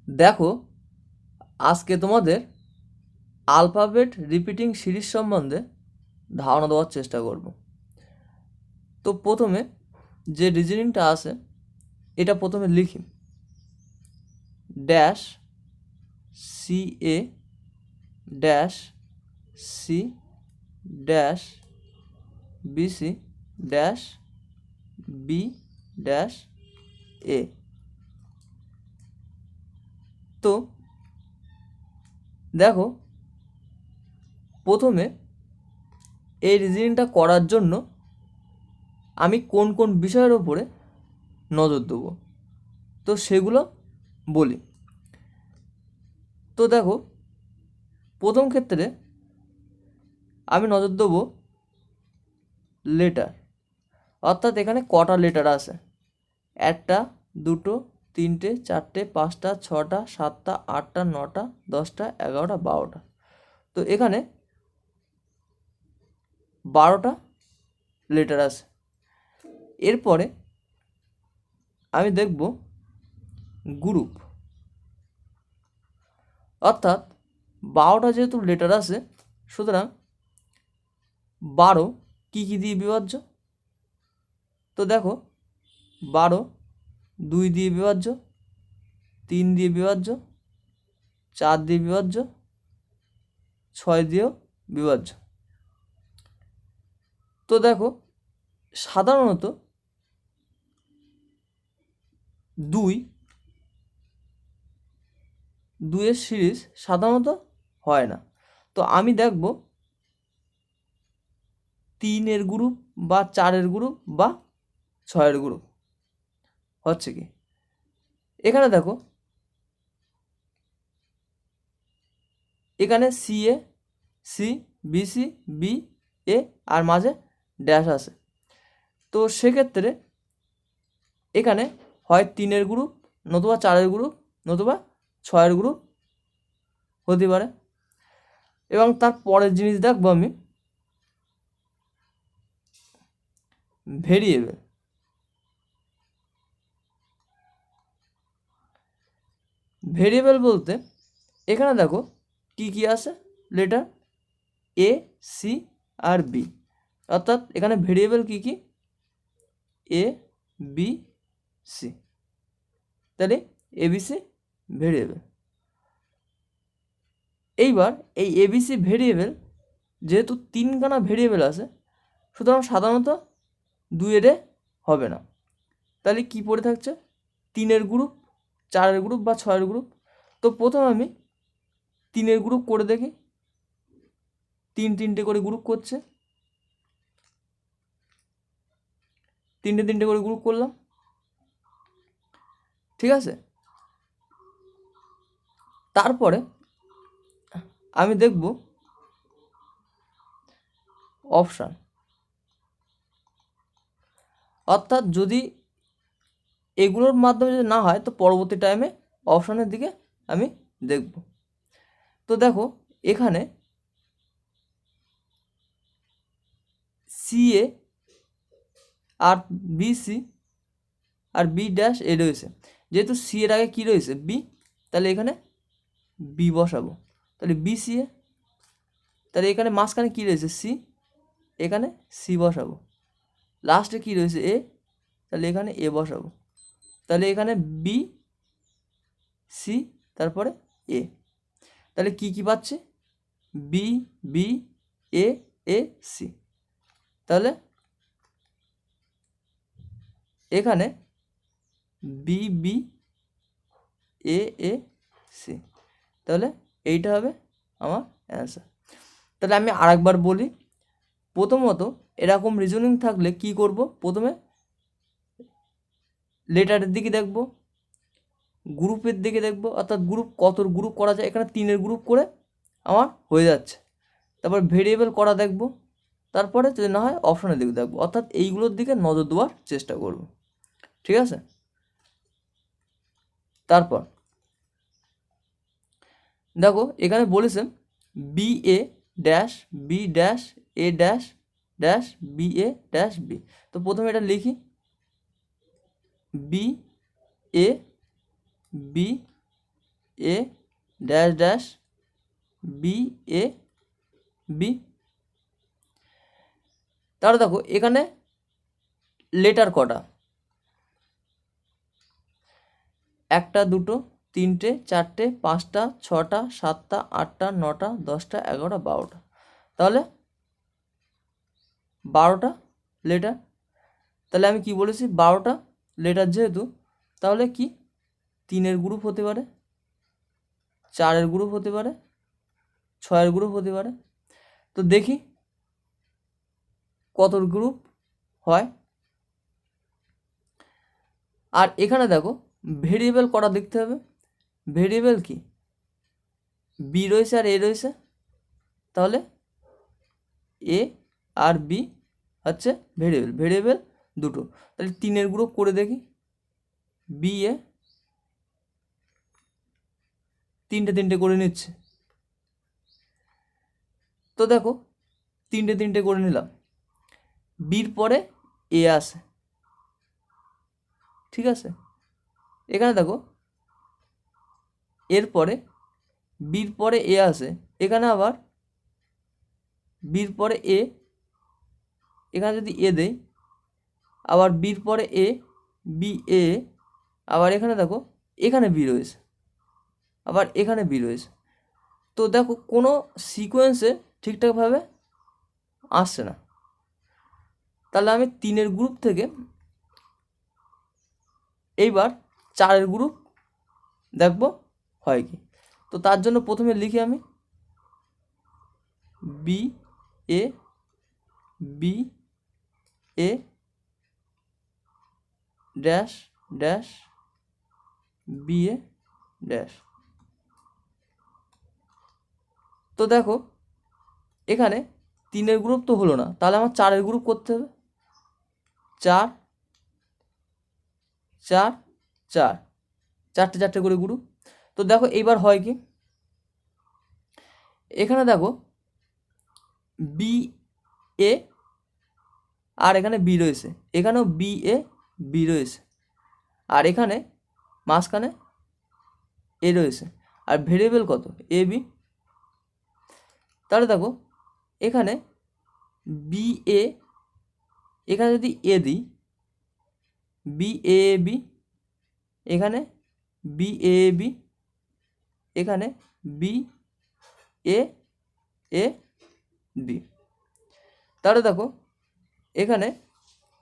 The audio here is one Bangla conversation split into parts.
দেখো, আজকে তোমাদের আলফাবেট রিপিটিং সিরিজ সম্বন্ধে ধারণা দেওয়ার চেষ্টা করব। তো প্রথমে যে রিজনিংটা আছে এটা প্রথমে লিখি। Dash C A dash C dash BC dash B dash A. তো দেখো, প্রথমে এই রিজনিংটা করার জন্য আমি কোন কোন বিষয়ের ওপরে নজর দেবো তো সেগুলো বলি। তো দেখো, প্রথম ক্ষেত্রে আমি নজর দেবো লেটার, অর্থাৎ এখানে কটা লেটার আছে। 1টা 2টো 3টে 4টে 5টা 6টা 7টা 8টা 9টা 10টা 11টা 12টা। তো এখানে 12টা লেটার আছে। এরপরে আমি দেখব গ্রুপ, অর্থাৎ 12টা যেহেতু লেটার আছে সুতরাং 12 কী কী দিয়ে বিভাজ্য। তো দেখো, 12 2 দিয়ে বিভাজ্য, 3 দিয়ে বিভাজ্য, 4 দিয়ে বিভাজ্য, 6 দিয়েও বিভাজ্য। তো দেখো, সাধারণত 2-এর সিরিজ সাধারণত হয় না। তো আমি দেখব 3-এর গ্রুপ বা 4-এর গ্রুপ বা 6-এর গ্রুপ হচ্ছে কি। এখানে দেখো, এখানে C A C BC B A আর মাঝে ড্যাশ আছে। তো সেক্ষেত্রে এখানে হয় 3-এর গ্রুপ নতুবা 4-এর গ্রুপ নতুবা 6-এর গ্রুপ হতে পারে। এবং তার পরের জিনিস দেখবো আমি ভেরিয়েবল। ভেরিয়েবল বলতে এখানে দেখো কি কি আছে, লেটার এ সি আর বি, অর্থাৎ এখানে ভেরিয়েবল কি কি এ বি সি, তাহলে এবিসি ভেরিয়েবল। এইবার এই এবিসি ভেরিয়েবল যেহেতু 3খানা ভেরিয়েবল আছে সুতরাং সাধারণত 2-এর হবে না। তাহলে কি পড়ে থাকছে 3-এর গ্রুপ 4-এর গ্রুপ বা 6-এর গ্রুপ। তো প্রথমে আমি 3-এর গ্রুপ করে দেখি। 3-3টে করে গ্রুপ করছে, 3টে করে গ্রুপ করলাম, ঠিক আছে। তারপরে আমি দেখব অপশান, অর্থাৎ যদি এগুলোর মাধ্যমে যদি না হয় তো পরবর্তী টাইমে অপশানের দিকে আমি দেখব। তো দেখো, এখানে সিএ আর বিসি আর বি ড্যাশ এ রয়েছে। যেহেতু সি এর আগে কী রয়েছে বি, তাহলে এখানে বি বসাবো, তাহলে বি সি এ। তাহলে এখানে মাঝখানে কী রয়েছে সি, এখানে সি বসাবো। লাস্টে কী রয়েছে এ, তাহলে এখানে এ বসাবো। তাহলে এখানে বি সি তারপরে এ। তাহলে কি কি পাচ্ছে B B A A C. তাহলে এখানে B B A A C, তাহলে এইটা হবে আমার অ্যান্সার। তাহলে আমি আরেকবার বলি। প্রথমত এরকম রিজনিং থাকলে কি করব, প্রথমে লেটারের দিকে দেখব, গ্রুপের দিকে দেখব, অর্থাৎ গ্রুপ কত গ্রুপ করা যায়। এখানে 3-এর গ্রুপ করে আমার হয়ে যাচ্ছে। তারপর ভেরিয়েবল করা দেখব, তারপরে যদি না হয় অপশনের দিকে দেখব, অর্থাৎ এইগুলোর দিকে নজর দেওয়ার চেষ্টা করব, ঠিক আছে। তারপর দেখো, এখানে বলেছে B A dash B dash A dash dash B A dash B. তো প্রথমে এটা লিখি, B A B A dash dash B A B. তাহলে দেখো এখানে লেটার কটা, 1টা 2টো 3টে 4টে 5টা 6টা 7টা 8টা 9টা 10টা 11টা 12টা, তাহলে 12টা লেটার। তাহলে আমি কি বলেছি, 12টা লেটার যেহেতু, তাহলে কি 3-এর গ্রুপ হতে পারে, 4-এর গ্রুপ হতে পারে, 6-এর গ্রুপ হতে পারে। তো দেখি কতর গ্রুপ হয়। আর এখানে দেখো ভেরিয়েবল কটা দেখতে হবে, ভেরিয়েবল কি বি রয়েছে আর এ রয়েছে, তাহলে এ আর বি হচ্ছে ভেরিয়েবল, ভেরিয়েবল দুটো। তাহলে 3-এর গ্রুপ করে দেখি, বি এ 3টে করে নিচ্ছে। তো দেখো 3টে করে নিলাম, বির পরে এ আসে, ঠিক আছে। এখানে দেখো এরপরে বির পরে এ আসে, এখানে আবার বির পরে এ, এখানে যদি এ দেই, আবার বির পরে এ বি এ, আবার এখানে দেখো এখানে বি রয়েছে, আবার এখানে বি রয়েছে। তো দেখো কোনো সিকোয়েন্সে ঠিকঠাকভাবে আসছে না। তাহলে আমি 3-এর গ্রুপ থেকে এইবার 4-এর গ্রুপ দেখব হয় কি। তো তার জন্য প্রথমে লিখি আমি B A B A dash dash B A dash. তো দেখো এখানে 3-এর গ্রুপ তো হলো না, তাহলে আমার 4-এর গ্রুপ করতে হবে, 4 4 4, 4টে করে গ্রুপ। তো দেখো এইবার হয় কি, এখানে দেখো বি এ আর এখানে বি রয়েছে, এখানেও বি এ বি রয়েছে, আর এখানে মাঝখানে এ রয়েছে, আর ভেরিয়েবল কত এ বি। তাহলে দেখো এখানে বি এ, এখানে যদি এ দিই বি এ বি, এখানে বি এ বি, এখানে বি এ এ বি। তাহলে দেখো এখানে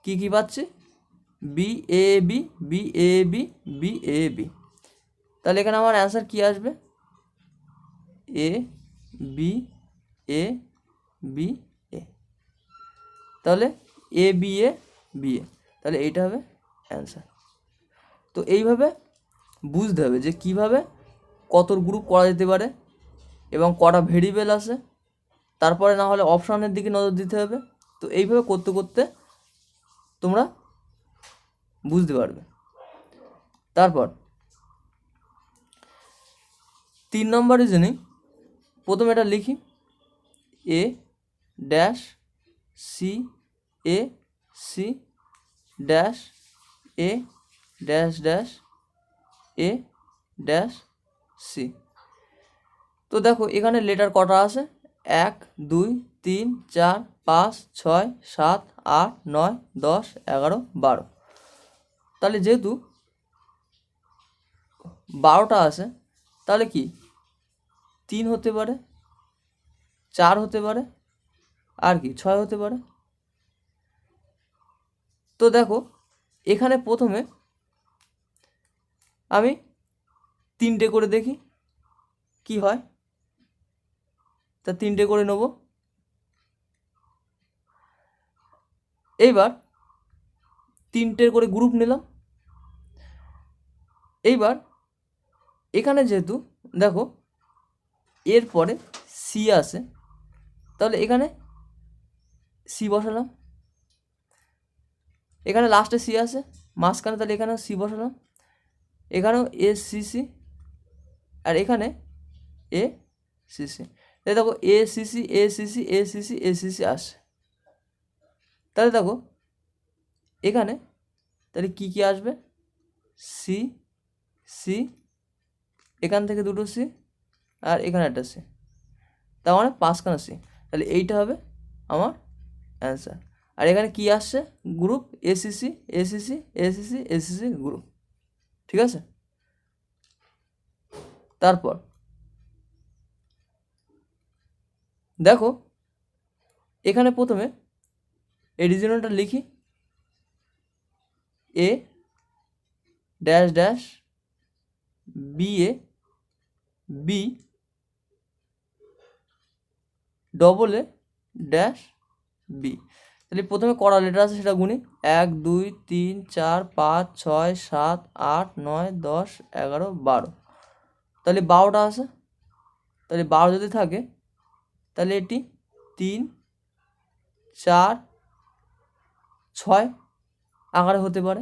কি কি পাচ্ছি, B A B B A B B A B. তাহলে এখানে আমার অ্যান্সার কি আসবে, এ বি এ বি এ। তাহলে এ বি এ বি এ, তাহলে এইটা হবে অ্যান্সার। তো এইভাবে বুঝতে হবে যে কিভাবে কতর গ্রুপ করা যেতে পারে এবং কটা ভেরিয়েবল আসে, তারপরে না হলে অপশানের দিকে নজর দিতে হবে। তো এইভাবে করতে করতে তোমরা বুঝতে পারবে। তারপর 3 নম্বর রিজনিং, প্রথমে এটা লিখি A dash C A C dash A dash dash A dash C. তো দেখো এখানে লেটার কটা আছে, 1 2 3 4 5 6 7 8 9 10 11 12। তাহলে যেহেতু 12টা আছে, তাহলে কি 3 হতে পারে, 4 হতে পারে, আর কি 6 হতে পারে। তো দেখো এখানে প্রথমে আমি 3টে করে দেখি কি হয়, তা 3টে করে নেব। এইবার 3টে করে গ্রুপ নিলাম। এইবার এখানে যেহেতু দেখো এরপরে সি আসে, তাহলে এখানে সি বসালাম, এখানে লাস্টে সি আসে মাঝখানে, তাহলে এখানেও সি বসালাম, এখানেও এ সি সি, আর এখানে এ সি সি। তাহলে দেখো A C C A C C A C C A C C আসে। তাহলে দেখো এখানে তাহলে কি কি আসবে, সি সি, এখান থেকে দুটো সি আর এখানে একটা সি, তার মানে 5খানা সি। তাহলে এইটা হবে আমার অ্যান্সার। আর এখানে কি আসছে? Group ACC ACC ACC ACC group, ঠিক আছে। তারপর দেখো এখানে প্রথমে এই রিজনটা লিখি, A dash dash B A B double A dash B. তাহলে প্রথমে কটা লেটার আছে সেটা গুনি, 1 2 3 4 5 6 7 8 9 10 11 12। তাহলে 12টা আছে। তাহলে 12 যদি থাকে তাহলে এটি 3 4 6 আকারে হতে পারে।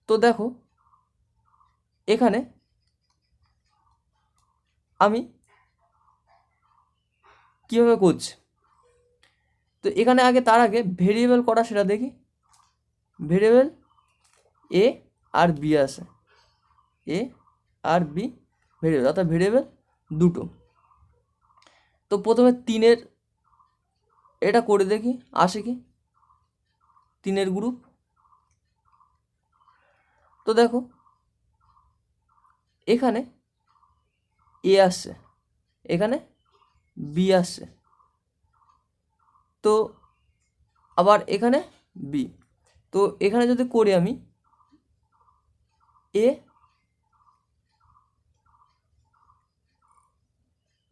তো দেখো এখানে আমি কীভাবে করছি, তো এখানে আগে তার আগে ভেরিয়েবল করা সেটা দেখি। ভেরিয়েবল এ আর বি আছে, এ আর বি ভেরিয়েবল, অর্থাৎ ভেরিয়েবল দুটো। তো প্রথমে 3-এর এটা করে দেখি আসে কি, 3-এর গ্রুপ। তো দেখো এখানে এ আসছে, এখানে বি আসছে, তো আবার এখানে বি। তো এখানে যদি করি আমি এ,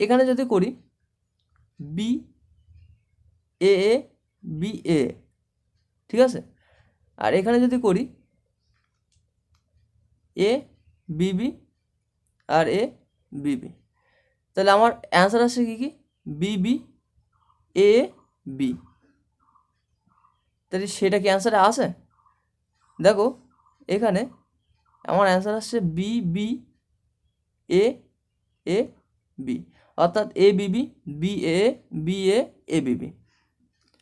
এখানে যদি করি বি এ এ বি এ, ঠিক আছে। আর এখানে যদি করি এ বিবি আর এ বিবি, তাহলে আমার অ্যান্সার আসছে কি কি, বিবি এ বি। তাহলে সেটা কি অ্যান্সারে আসে? দেখো এখানে আমার অ্যান্সার আসছে B B A A B, অর্থাৎ এ বিবি বি এ বি এ বিবি,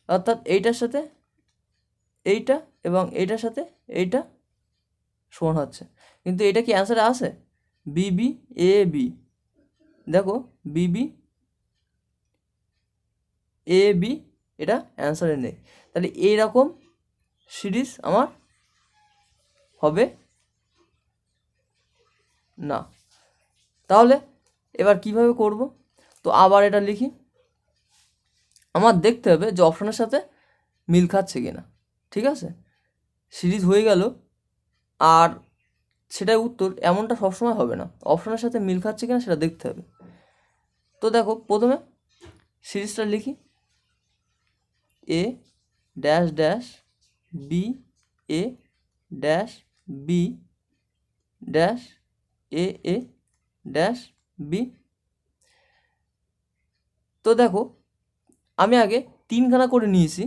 অর্থাৎ এইটার সাথে এইটা এবং এইটার সাথে এইটা সমান হচ্ছে। কিন্তু এটা কি অ্যান্সারে আসে? বিবি এ বি, দেখো বিবি এ বি এটা অ্যান্সারে নেই। তাহলে এইরকম সিরিজ আমার হবে না। তাহলে এবার কিভাবে করব? তো আবার এটা লিখি, আমার দেখতে হবে যে অপশনের সাথে মিল খাচ্ছে কিনা, ঠিক আছে। সিরিজ হয়ে গেল আর সেটাই উত্তর, এমনটা সবসময় হবে না, অপশনের সাথে মিল খাচ্ছে কিনা সেটা দেখতে হবে। তো দেখো প্রথমে সিরিজটা লিখি, A dash dash B A dash B dash A A dash B. তো দেখো আমি আগে 3খানা করে নিয়েছি,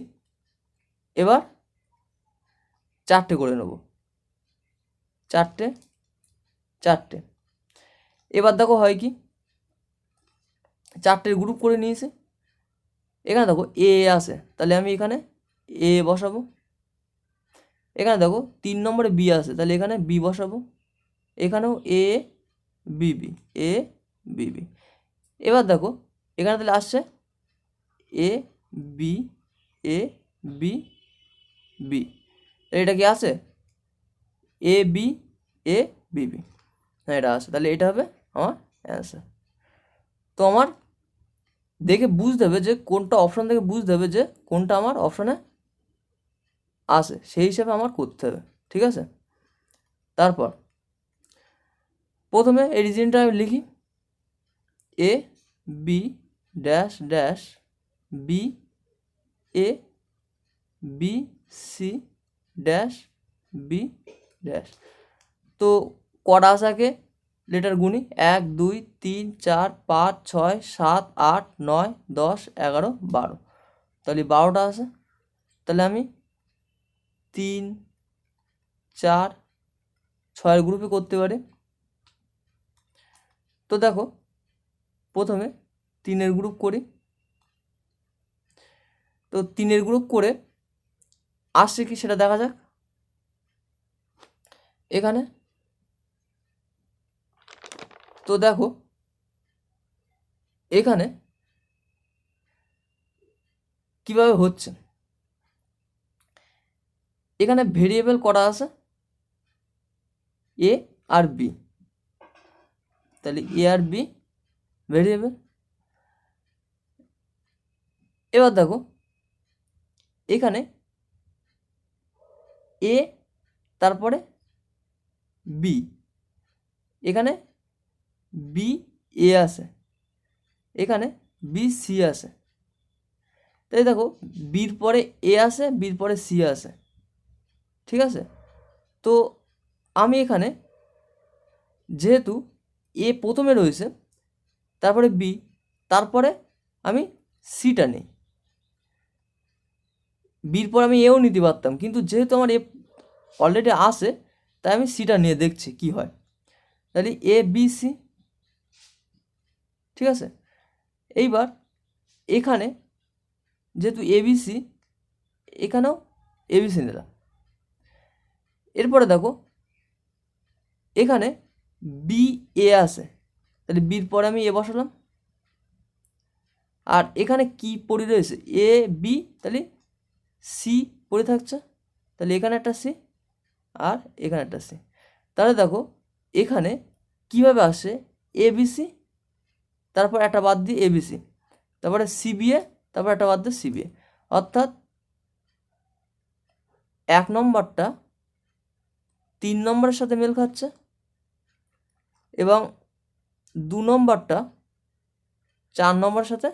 এবার 4টে করে নেব, 4টে 4টে। এবার দেখো হয় কি, 4টের গ্রুপ করে নিয়েছি। এখানে দেখো এ আছে, তাহলে আমি এখানে এ বসাবো। এখানে দেখো 3 নম্বরে বি আছে, তাহলে এখানে বি বসাবো। এখানেও এ বিবি এ বিবি। এবার দেখো এখানে তাহলে আসছে এ বি এ বি বি, এটা কি আছে এ বি এ বিবি, হ্যাঁ এটা আছে। তাহলে এটা হবে আমার অ্যান্সার। তো আমার দেখে বুঝতে হবে যে কোনটা অপশান থেকে বুঝতে হবে যে কোনটা আমার অপশানে আসে, সেই হিসাবে আমার করতে হবে, ঠিক আছে। তারপর প্রথমে এই রিজনটা আমি লিখি, A B dash dash B A B C dash B dash. তো কটা আসাকে লেটার গুনি, 1 2 3 4 5 6 7 8 9 10 11 12। তাহলে 12টা আছে। তাহলে আমি 3 4 6 গ্রুপে করতে পারি। তো দেখো প্রথমে 3-এর গ্রুপ করি। তো 3-এর গ্রুপ করে আসছে কি সেটা দেখা যাক। এখানে তো দেখো এখানে কিভাবে হচ্ছে, এখানে ভেরিয়েবল করা আছে এ আর বি, তাহলে এ আর বি ভেরিয়েবল। এবার দেখো এখানে এ তারপরে বি, এখানে বি এ আছে, এখানে বি সি আছে, তাই দেখো বির পরে এ আছে, বির পরে সি আছে, ঠিক আছে। তো আমি এখানে যেহেতু এ প্রথমে রয়েছে, তারপরে বি, তারপরে আমি সিটা নিই। বির পর আমি এও নিতে পারতাম, কিন্তু যেহেতু আমার এ অলরেডি আসে, তাই আমি সিটা নিয়ে দেখছি কি হয়। তাহলে এ বি সি, ঠিক আছে। এইবার এখানে যেহেতু এবিসি, এখানেও এবিসি নিলাম। এরপরে দেখো এখানে বি এ আছে, তাহলে বির পরে আমি এ বসালাম। আর এখানে কি পড়ে রয়েছে এ বি, তাহলে সি পড়ে থাকছে, তাহলে এখানে একটা সি আর এখানে একটা সি। তাহলে দেখো এখানে কিভাবে আসে এবিসি, তারপর একটা বাদ দিয়ে এবিসি, তারপরে সিবিএ, তারপর একটা বাদ দিয়ে সিবিএ, অর্থাৎ 1 নম্বরটা 3 নম্বরের সাথে মেল খাচ্ছে এবং 2 নম্বরটা 4 নম্বরের সাথে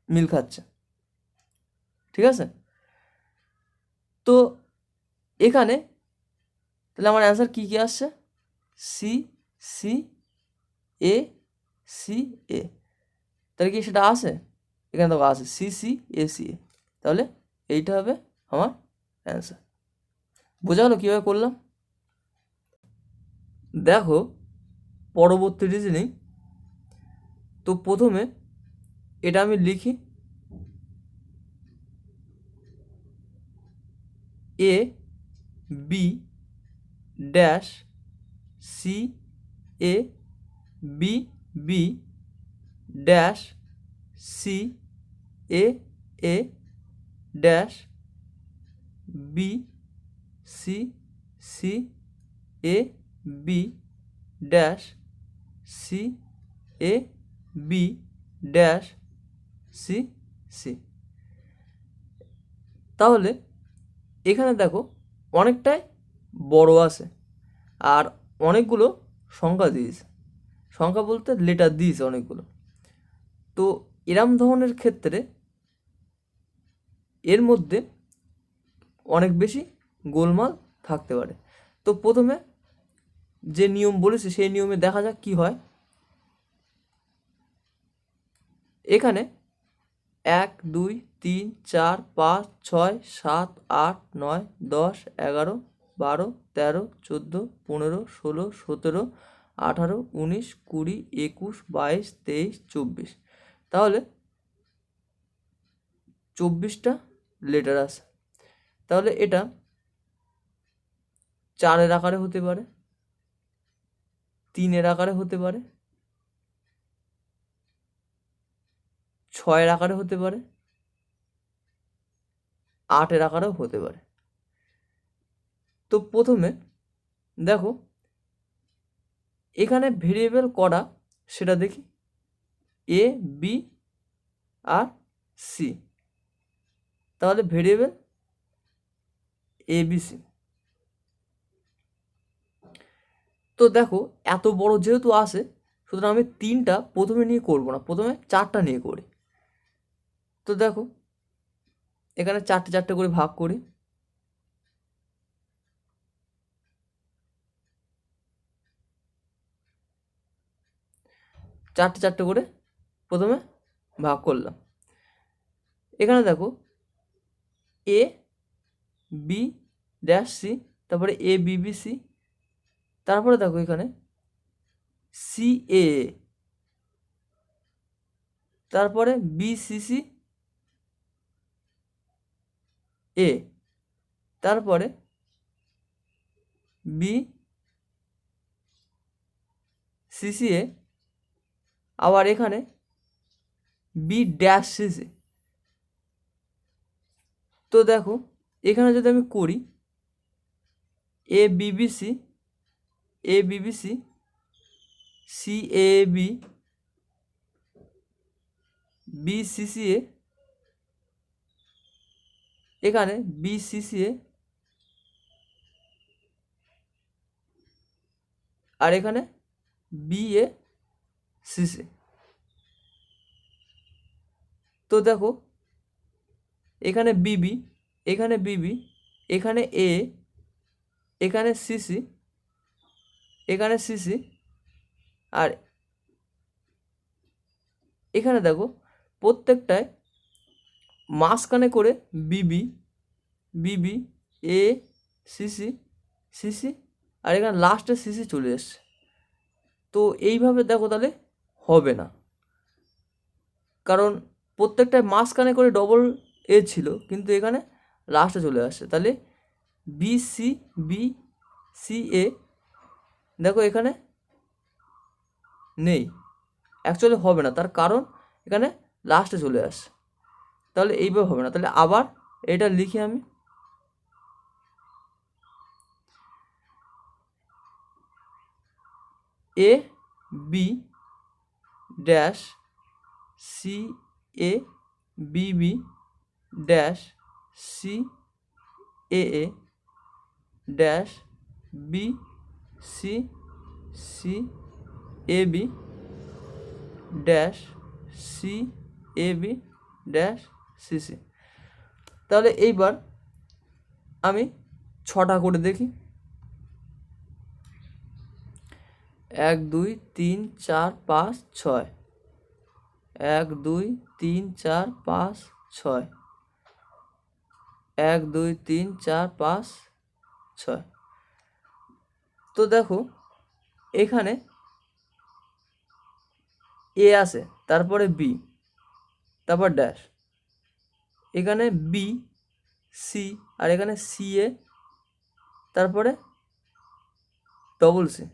মিল খাচ্ছে, ঠিক আছে। তো এখানে তাহলে আমার অ্যান্সার কী কী আসছে, C C A C A, তাহলে কি সেটা আসে, এখানে দেখো আসে C C A C A, তাহলে এইটা হবে আমার অ্যান্সার। বোঝা গেলো কীভাবে করলাম। দেখো পরবর্তী রিজনিং, তো প্রথমে এটা আমি লিখি A B dash C A B B dash C A A dash B C C A B dash C A B dash C C. তাহলে এখানে দেখো অনেকটাই বড় আছে আর অনেকগুলো সংখ্যা দিয়েছে, সংখ্যা বলতে লেটার দিয়েছে অনেকগুলো। তো এরম ধরনের ক্ষেত্রে এর মধ্যে অনেক বেশি গোলমাল থাকতে পারে। তো প্রথমে যে নিয়ম বলেছে সেই নিয়মে দেখা যাক কি হয়। এখানে 1 2 3 4 5 6 7 8 9 10 11 12 13 14 15 16 17 18 19 20 21 22 23 24, তাহলে 24টা লেটার আছে। তাহলে এটা 4-এর আকারে হতে পারে, 3-এর আকারে হতে পারে, 6-এর আকারে হতে পারে, 8-এর আকারেও হতে পারে। তো প্রথমে দেখো এখানে ভেরিয়েবল করা সেটা দেখি এ বি আর সি, তাহলে ভেরিয়েবল এ বি সি। তো দেখো এত বড় যেহেতু আসে, সুতরাং আমি 3টা প্রথমে নিয়ে করব না, প্রথমে 4টা নিয়ে করি। তো দেখো এখানে 4টে 4টে করে ভাগ করি, চারটে 4টে করে প্রথমে ভাগ করলাম। এখানে দেখো এ বি ড্যাশ সি, তারপরে এ বি বি সি, তারপরে দেখো এখানে সি এ, তারপরে বি সি সি এ, তারপরে বি সিসিএ, আবার এখানে বি ড্যাশ সিসি। তো দেখো এখানে যদি আমি করি এ BBC, A BBC, C A B, B CCA, এখানে বি সিসিএ, আর এখানে বি এ সিসি। তো দেখো এখানে বিবি, এখানে বিবি, এখানে এ, এখানে সিসি, এখানে সিসি, আর এখানে দেখো প্রত্যেকটায় মাঝখানে করে বিবি, বিবি, এ, সিসি, সিসি, আর এখানে লাস্টে সিসি চলে এসছে। তো এইভাবে দেখো তাহলে হবে না, কারণ প্রত্যেকটায় মাঝখানে করে ডবল এ ছিল, কিন্তু এখানে লাস্টে চলে আসছে। তাহলে বি সি, বি সি এ, দেখো এখানে নেই, অ্যাকচুয়ালি হবে না, তার কারণ এখানে লাস্টে চলে আসছে। তাহলে এইভাবে হবে না। তাহলে আবার এটা লিখি আমি, এ B dash C A B B dash C A dash B C C A B dash C A B dash C C. তাহলে এইবার আমি 6টা করে দেখি। 1 2 3 4 5 6, 1 2 3 4 5 6, 1 2 3 4 5 6। তো দেখো এখানে এ আছে, তারপরে বি, তারপর ড্যাশ, এখানে বি সি, আর এখানে সি এ, তারপরে ডবল সি।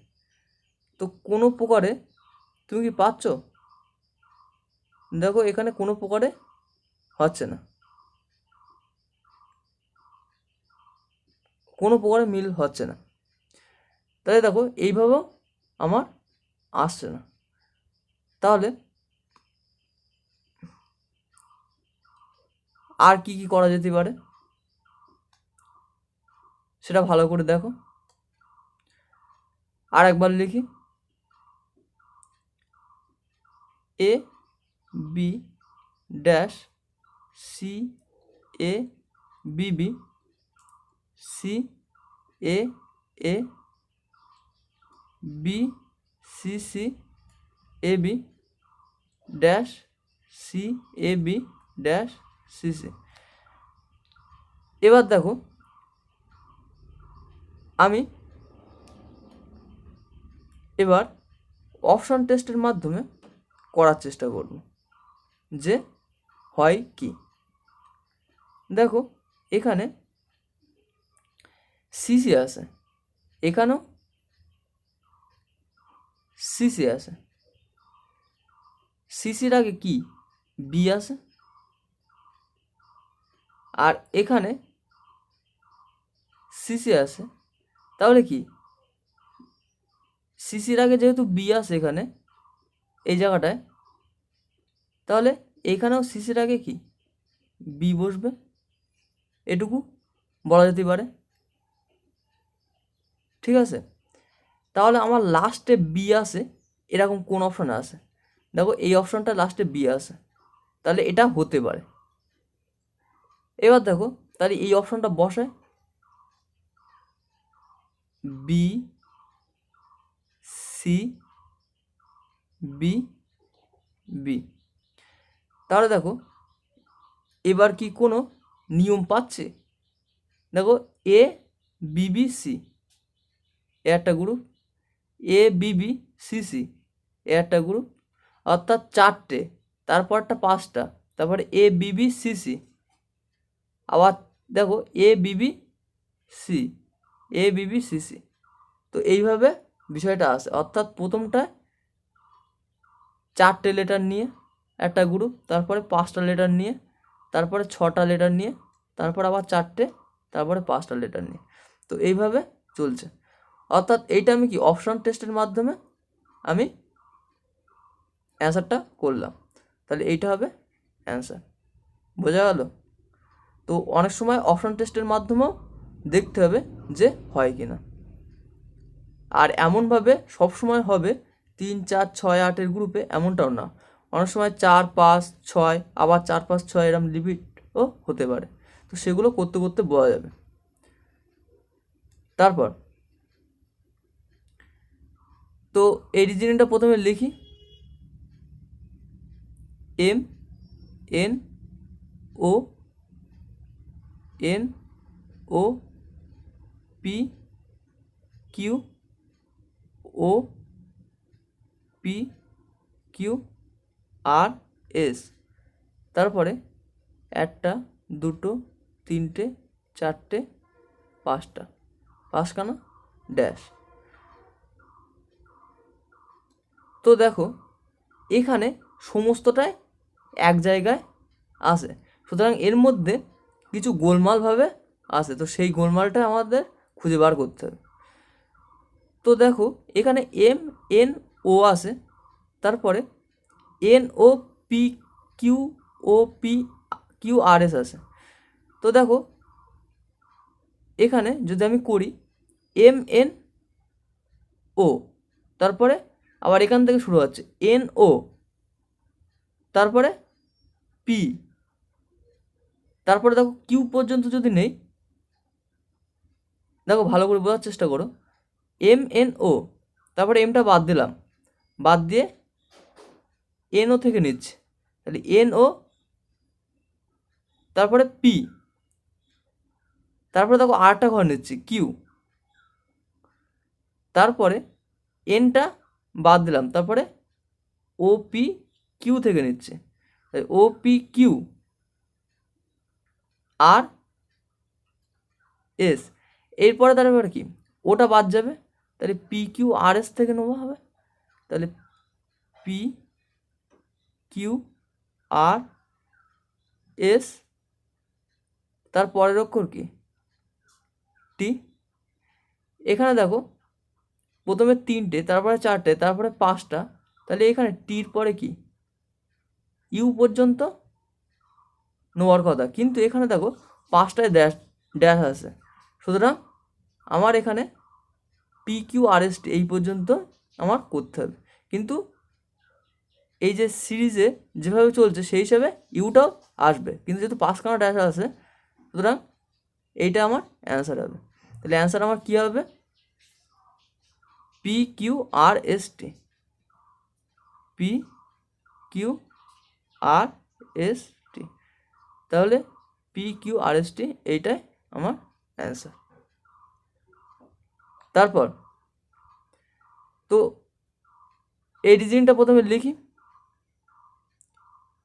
তো কোনো প্রকারে তুমি কি পাচ্ছ? দেখো এখানে কোনো প্রকারে হচ্ছে না, কোনো প্রকারে মিল হচ্ছে না। তাহলে দেখো এইভাবেও আমার আসছে না। তাহলে আর কি কি করা যেতে পারে সেটা ভালো করে দেখো। আর একবার লিখি, A B dash C A B B C A A B C C A B dash C A B dash C C. এবার দেখো আমি এবার অপশন টেস্টের মাধ্যমে করার চেষ্টা করব যে হয় কি। দেখো এখানে সিসি আছে, এখানেও সিসি আছে, সিসির আগে কি বি আছে, আর এখানে সিসি আছে, তাহলে কি সিসির আগে যেহেতু বি আছে এখানে এই জায়গাটায়, তাহলে এখানেও সিসির আগে কি বি বসবে, এটুকু বলা যেতে পারে। ঠিক আছে, তাহলে আমার লাস্টে বি আছে এরকম কোন অপশানে আছে? দেখো এই অপশানটা লাস্টে বি আছে, তাহলে এটা হতে পারে। এবার দেখো তাহলে এই অপশানটা বসায়, বি সি বি বি। তাহলে দেখো এবার কি কোনো নিয়ম পাচ্ছে? দেখো এ বিবি সি এ একটা গ্রুপ, এ বিবি সিসি এ একটা গ্রুপ, অর্থাৎ 4টে, তারপরটা 5টা, তারপরে এ বিবি সিসি, আবার দেখো এ বিবি সি, এ বিবি সিসি। তো এইভাবে বিষয়টা আসে, অর্থাৎ প্রথমটায় 4টে লেটার নিয়ে একটা গ্রুপ, তারপরে 5টা লেটার নিয়ে, তারপরে 6টা লেটার নিয়ে, তারপর আবার 4টে, তারপরে 5টা লেটার নিয়ে। তো এইভাবে চলছে। অর্থাৎ এইটা আমি কি অপশন টেস্টের মাধ্যমে আমি অ্যান্সারটা করলাম। তাহলে এইটা হবে অ্যান্সার। বোঝা গেল? তো অনেক সময় অপশন টেস্টের মাধ্যমেও দেখতে হবে যে হয় কি না। আর এমনভাবে সবসময় হবে 3, 4, 6, 8-এর গ্রুপে, এমনটাও না। অনেক সময় 4, 5, 6 আবার 4, 5, 6 এরকম রিপিটও হতে পারে। তো সেগুলো করতে করতে বোঝা যাবে। তারপর তো এই রিজনিংটা প্রথমে লিখি। M N O N O P Q O P Q R S. তারপরে 1টা 2টো 3টে 4টে 5টা, 5খানা ড্যাশ। তো দেখো এখানে সমস্তটাই এক জায়গায় আসে, সুতরাং এর মধ্যে কিছু গোলমালভাবে আসে। তো সেই গোলমালটা আমাদের খুঁজে বার করতে হবে। তো দেখো এখানে এম এন ও আসে, তারপরে N O P Q O P Q R S আসে। তো দেখো এখানে যদি আমি করি এম এন ও, তারপরে আবার এখান থেকে শুরু হচ্ছে এন ও, তারপরে পি, তারপরে দেখো কিউ পর্যন্ত যদি নেই, দেখো ভালো করে বোঝার চেষ্টা করো। এম এন ও, তারপরে এমটা বাদ দিলাম, বাদ দিয়ে এন ও থেকে নিচ্ছে, তাহলে এন ও, তারপরে পি, তারপরে দেখো আরটা ঘর নিচ্ছি কিউ, তারপরে এনটা বাদ দিলাম, তারপরে ও পি কিউ থেকে নিচ্ছে, ও পি কিউ আর এস। এরপরে তারপরে কি ওটা বাদ যাবে, তাহলে পি কিউ আর এস থেকে নেওয়া হবে, তাহলে পি কিউ আর এস, তার পরের অক্ষর কি টি। এখানে দেখো প্রথমে 3টে, তারপরে 4টে, তারপরে 5টা, তাহলে এখানে টির পরে কি ইউ পর্যন্ত নেওয়ার কথা, কিন্তু এখানে দেখো 5টায় ড্যাশ ড্যাশ আছে, সুতরাং আমার এখানে পি কিউ আর এস টি এই পর্যন্ত আমার করতে হবে। কিন্তু এই যে সিরিজে যেভাবে চলছে সেই হিসাবে ইউটাও আসবে, কিন্তু যেহেতু 5খানা ড্যাশ আছে, সুতরাং এইটা আমার অ্যান্সার হবে। তাহলে অ্যান্সার আমার কী হবে, P Q R S T, P Q R S T. তাহলে P Q R S T এইটাই আমার অ্যান্সার। তারপর তো এই রিজনিংটা প্রথমে লিখি।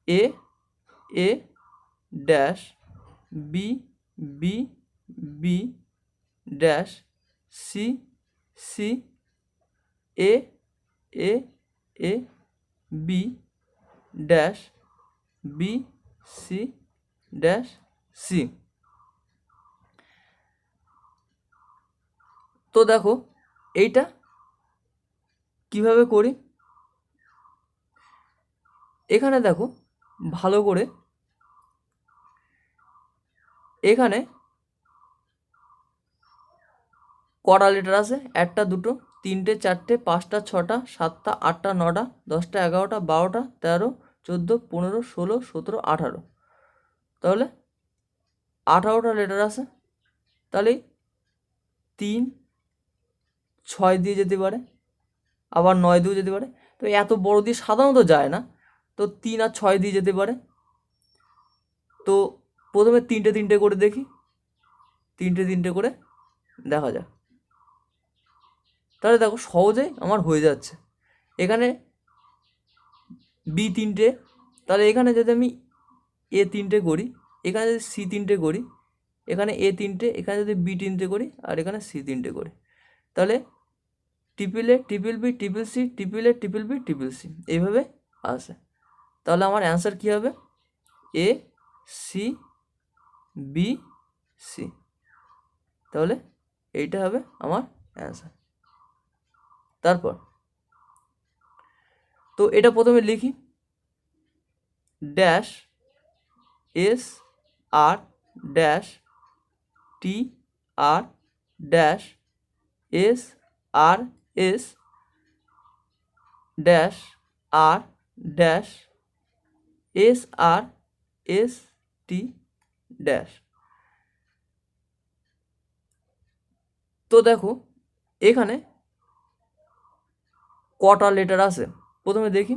A A dash B B B dash C C A A A B dash B C dash C. তো দেখো এইটা কিভাবে করি, এখানে দেখো ভালো করে, এখানে কটা লেটার আছে, 1টা 2টো 3টে 4টে 5টা 6টা 7টা 8টা 9টা 10টা 11টা 12টা 13 14 15 16 17 18, তাহলে 18টা লেটার আছে। তাহলে 3 6 দিয়ে যেতে পারে, আবার 9 দিয়েও যেতে পারে। তো এত বড় দিয়ে সাধারণত যায় না, তো 3 আর 6 দিয়ে যেতে পারে। তো প্রথমে 3টে 3টে করে দেখি, 3টে 3টে করে দেখা যাক। তাহলে দেখো সহজেই আমার হয়ে যাচ্ছে। এখানে বি 3টে, তাহলে এখানে যদি আমি এ 3টে করি, এখানে যদি সি 3টে করি, এখানে এ 3টে, এখানে যদি বি 3টে করি, আর এখানে সি 3টে করি, তাহলে triple A triple B triple C triple A triple B triple C, এইভাবে আসে। তাহলে আমার অ্যান্সার কী হবে? A C B C. তাহলে এইটা হবে আমার অ্যান্সার। তারপর তো এটা প্রথমে লিখি, ড্যাশ এস আর ড্যাশ টি আর ড্যাশ এস আর এস ড্যাশ আর ড্যাশ এস আর এস টি ড্যাশ। তো দেখো এখানে কটা লেটার আছে প্রথমে দেখি,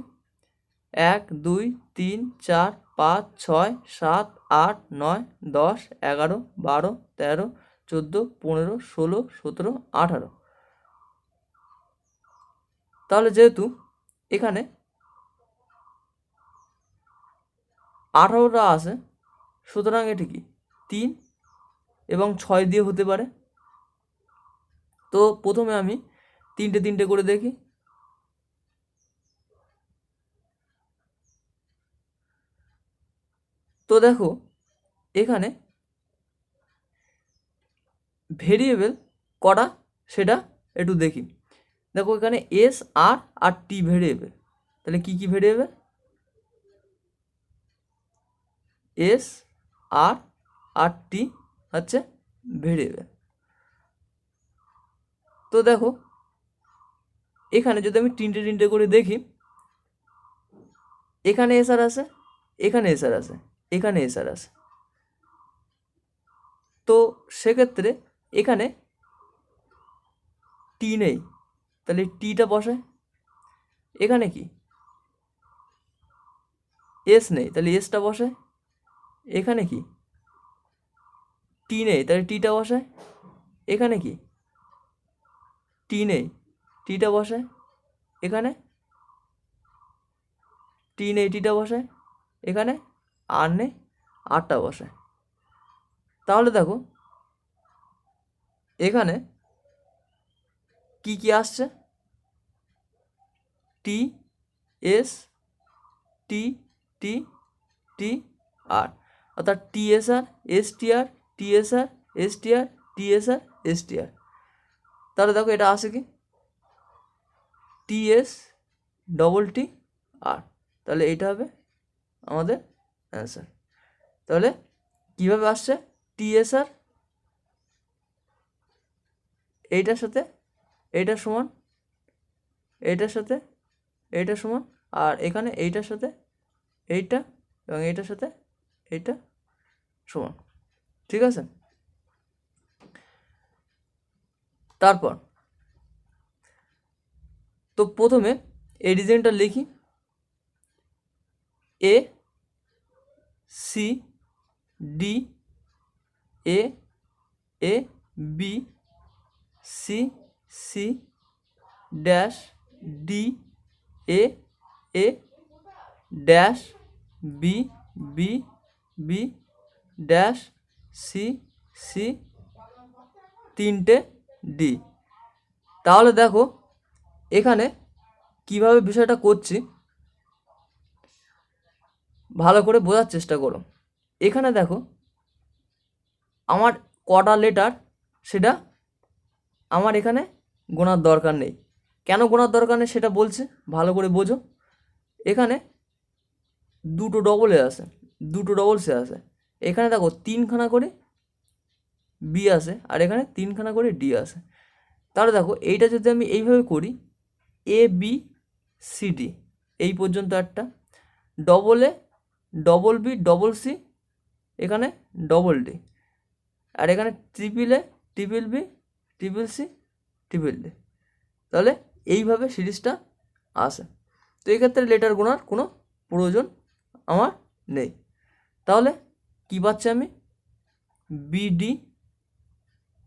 1 2 3 4 5 6 7 8 9 10 11 12 13 14 15 16 17 18। তাহলে যেহেতু এখানে 18টা আছে, সুতরাং এটি কি 3 এবং 6 দিয়ে হতে পারে। তো প্রথমে আমি 3টে 3টে করে দেখি। তো দেখো এখানে ভেরিয়েবল কটা সেটা একটু দেখি। দেখো এখানে এস আর টি ভেরিয়েবল, তাহলে কি কি ভেরিয়েবল? এস আর টি হচ্ছে ভেরিয়েবল। তো দেখো এখানে যদি আমি 3টে 3টে করে দেখি, এখানে এসআর আছে, এখানে এসআর আছে, এখানে এসআর আছে। তো সেক্ষেত্রে এখানে টি নেই, তাহলে টিটা বসায়। এখানে কি এস নেই, তাহলে এসটা বসায়। এখানে কি টি নেই, তাহলে টিটা বসায়। এখানে কি টি নেই, টিটা বসায়। এখানে টি নেই, টিটা বসায়। এখানে আর নেই, আরটা বসায়। তাহলে দেখো এখানে কি কি আসছে? টি এস টি টি টি আর, অর্থাৎ TSR STR TSR STR TSR STR. তাহলে দেখো এটা আসে কি টিএস ডবল টি আর, তাহলে এইটা হবে আমাদের অ্যান্সার। তাহলে কীভাবে আসছে? টিএসআর এইটার সাথে এইটার সমান, এইটার সাথে এইটা সমান, আর এখানে এইটার সাথে এইটা এবং এইটার সাথে এইটা সমান। ঠিক আছে? তারপর তো প্রথমে এই রিজনটা লিখি, A C D A A B C C dash D A A dash B B B dash C C 3টে ডি। তাহলে দেখো এখানে কিভাবে বিষয়টা করছি ভালো করে বোঝার চেষ্টা করো। এখানে দেখো আমার কটা লেটার সেটা আমার এখানে গোনার দরকার নেই। কেন গোনার দরকার নেই সেটা বলছি, ভালো করে বোঝো। এখানে দুটো ডবল এ আছে, দুটো ডবল সে আছে। এখানে দেখো 3খানা করে বি আছে, আর এখানে 3খানা করে ডি আছে। তাহলে দেখো এইটা যদি আমি এইভাবে করি, এ বি সি ডি এই পর্যন্ত একটা, double A double B double C, এখানে ডবল ডি, আর এখানে triple A triple B triple C triple D. তাহলে এইভাবে সিরিজটা আসে। তো এই ক্ষেত্রে লেটার গোনার কোনো প্রয়োজন আমার নেই। তাহলে কী পাচ্ছি আমি? BD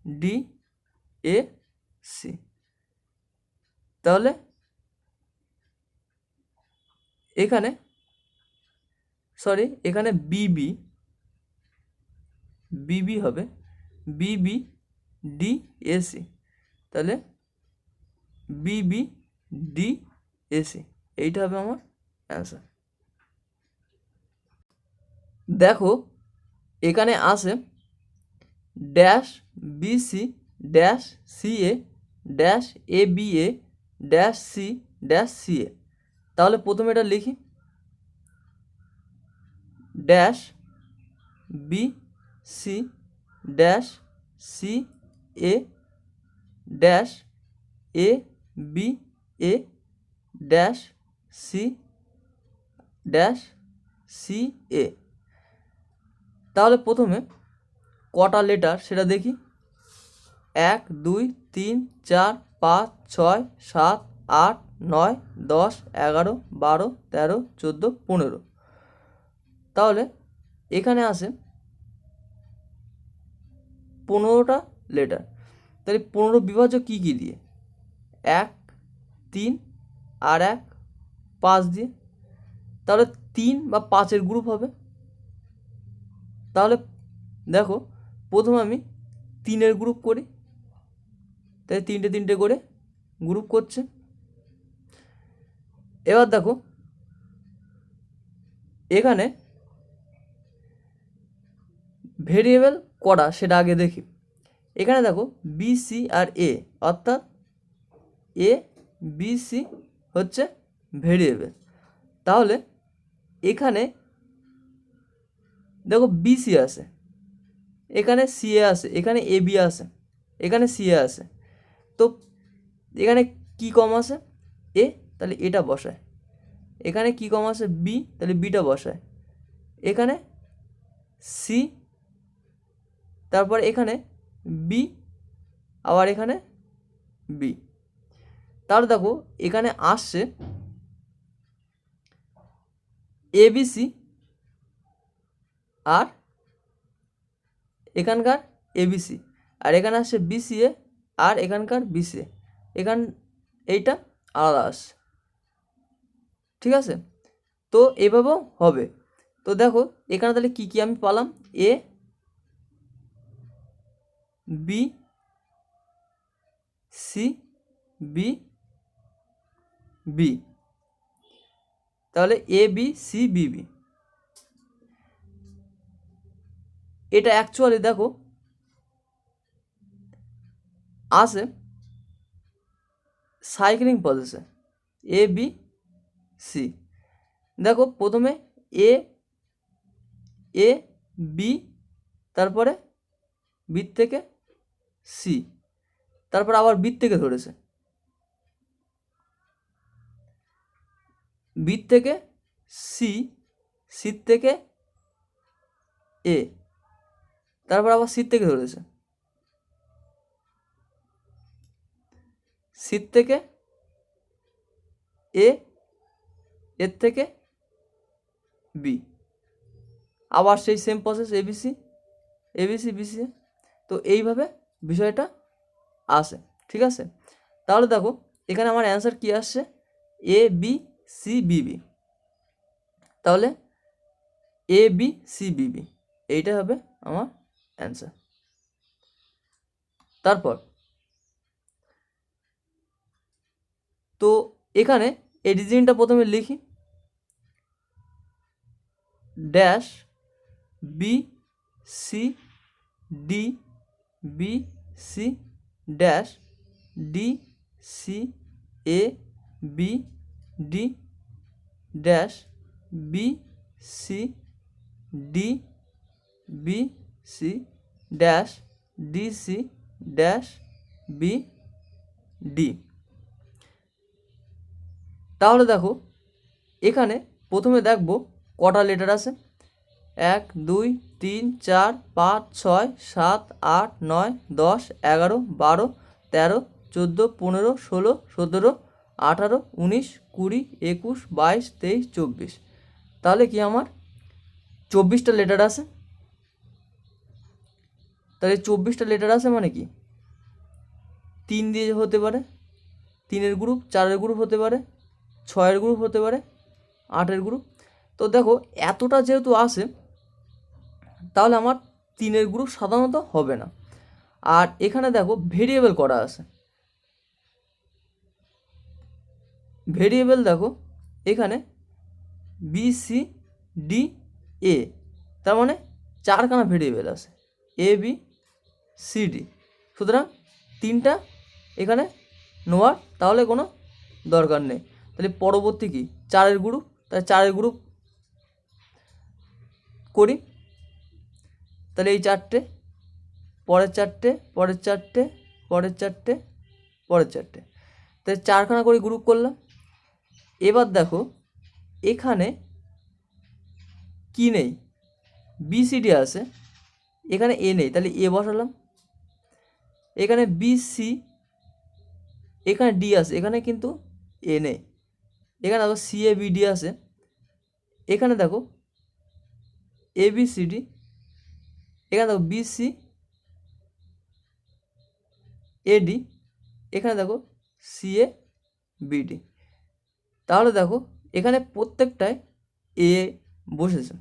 D A C. তাহলে এখানে এখানে বিবি বিবি হবে বিবি ডি এসি। তাহলে বিবি ডি এসি এইটা হবে আমার অ্যান্সার। দেখো এখানে আছে dash BC dash CA dash A B A dash C dash CA. তাহলে প্রথমে এটা লিখি, dash B C dash C A dash A B A dash C dash C A. তাহলে প্রথমে কটা লেটার সেটা দেখি, 1 2 3 4 5 6 7 8 9 10 11 12 13 14 15। তাহলে এখানে আছে 15টা লেটার। তাহলে 15 বিভাজ্য কী কী দিয়ে, 1 3 আর 1 5 দিয়ে। তাহলে 3 বা 5-এর গ্রুপ হবে। তাহলে দেখো প্রথমে আমি 3-এর গ্রুপ করি, তাই 3টে 3টে করে গ্রুপ করছে। এবার দেখো এখানে ভেরিয়েবল কটা সেটা আগে দেখি। এখানে দেখো বি সি আর এ, অর্থাৎ এ বি সি হচ্ছে ভেরিয়েবল। তাহলে এখানে দেখো বিসি আছে, এখানে সিএ আছে, এখানে এ বি আছে, এখানে সিএ আছে। তো এখানে কি কম আছে, এ, তাহলে এটা বসায়। এখানে কি কম আছে, বি, তাহলে বিটা বসায়। এখানে সি, তারপর এখানে বি, আবার এখানে বি। তাহলে দেখো এখানে আসছে এবিসি আর এখানকার এবিসি, আর এখানে আসছে বিসিএ আর এখানকার বিসিএ। এইটা আলাদা আসছে, ঠিক আছে। তো এভাবেও হবে। তো দেখো এখানে তাহলে কী কী আমি পালাম, এ বি সি বি বি। তাহলে এ বি সি বি বি। এটা অ্যাকচুয়ালি দেখো আসে সাইক্লিং প্রসেসে, এ বি সি। দেখো প্রথমে এ এ বি, তারপরে বি থেকে সি, তারপর আবার বি থেকে ধরেছে, বি থেকে সি, সি থেকে এ, তারপর আবার সি থেকে ধরেছে, সি থেকে এ, এর থেকে বি, আবার সেই same process ABC ABC BC. তো এইভাবে বিষয়টা আসে, ঠিক আছে। তাহলে দেখো এখানে আমার অ্যান্সার কি আসছে, এ বি সি বিবি। তাহলে এ বি সি বিবি এইটা হবে আমার অ্যান্সার। তারপর তো এখানে এই রিজনিংটা প্রথমে লিখি, dash B C D B C dash D C A B D dash B C D B C dash D C dash B D. তাহলে দেখো এখানে প্রথমে দেখবো কটা লেটার আছে, 1 2 3 4 5 6 7 8 9 10 11 12 13 14 15 16 17 18 19 20 21 22 23 24। তাহলে কি আমার 24টা লেটার আছে। তাহলে 24টা লেটার আছে মানে কি, 3 দিয়ে হতে পারে, 3-এর গ্রুপ, 4-এর গ্রুপ হতে পারে, 6-এর গ্রুপ হতে পারে, 8-এর গ্রুপ। তো দেখো এতটা যেহেতু আসে তাহলে আমার 3-এর গ্রুপ সাধারণত হবে না। আর এখানে দেখো ভেরিয়েবল করা আছে, ভেরিয়েবল দেখো এখানে বি সি ডি এ, তার মানে চারখানা ভেরিয়েবল আছে এ বি সি ডি। সুতরাং তিনটা এখানে নেওয়ার তাহলে কোনো দরকার নেই। তাহলে পরবর্তী কি চারের গ্রুপ, তাহলে চারের গ্রুপ করি। তাহলে এই চারটে, পরের চারটে, পরের চারটে, পরের চারটে, পরের চারটে, তাহলে চারখানা করে গ্রুপ করলাম। এবার দেখো এখানে কি নেই, বিসিডি আছে, এখানে এ নেই, তাহলে এ বসালাম। এখানে বিসি, এখানে ডি আছে, এখানে কিন্তু এ নেই। এখানে দেখো সি এ বি ডি আছে, এখানে দেখো এ বি সি ডি, এখানে দেখো বিসি এডি, এখানে দেখো সি এ বিডি। তাহলে দেখো এখানে প্রত্যেকটায় এ বসেছে,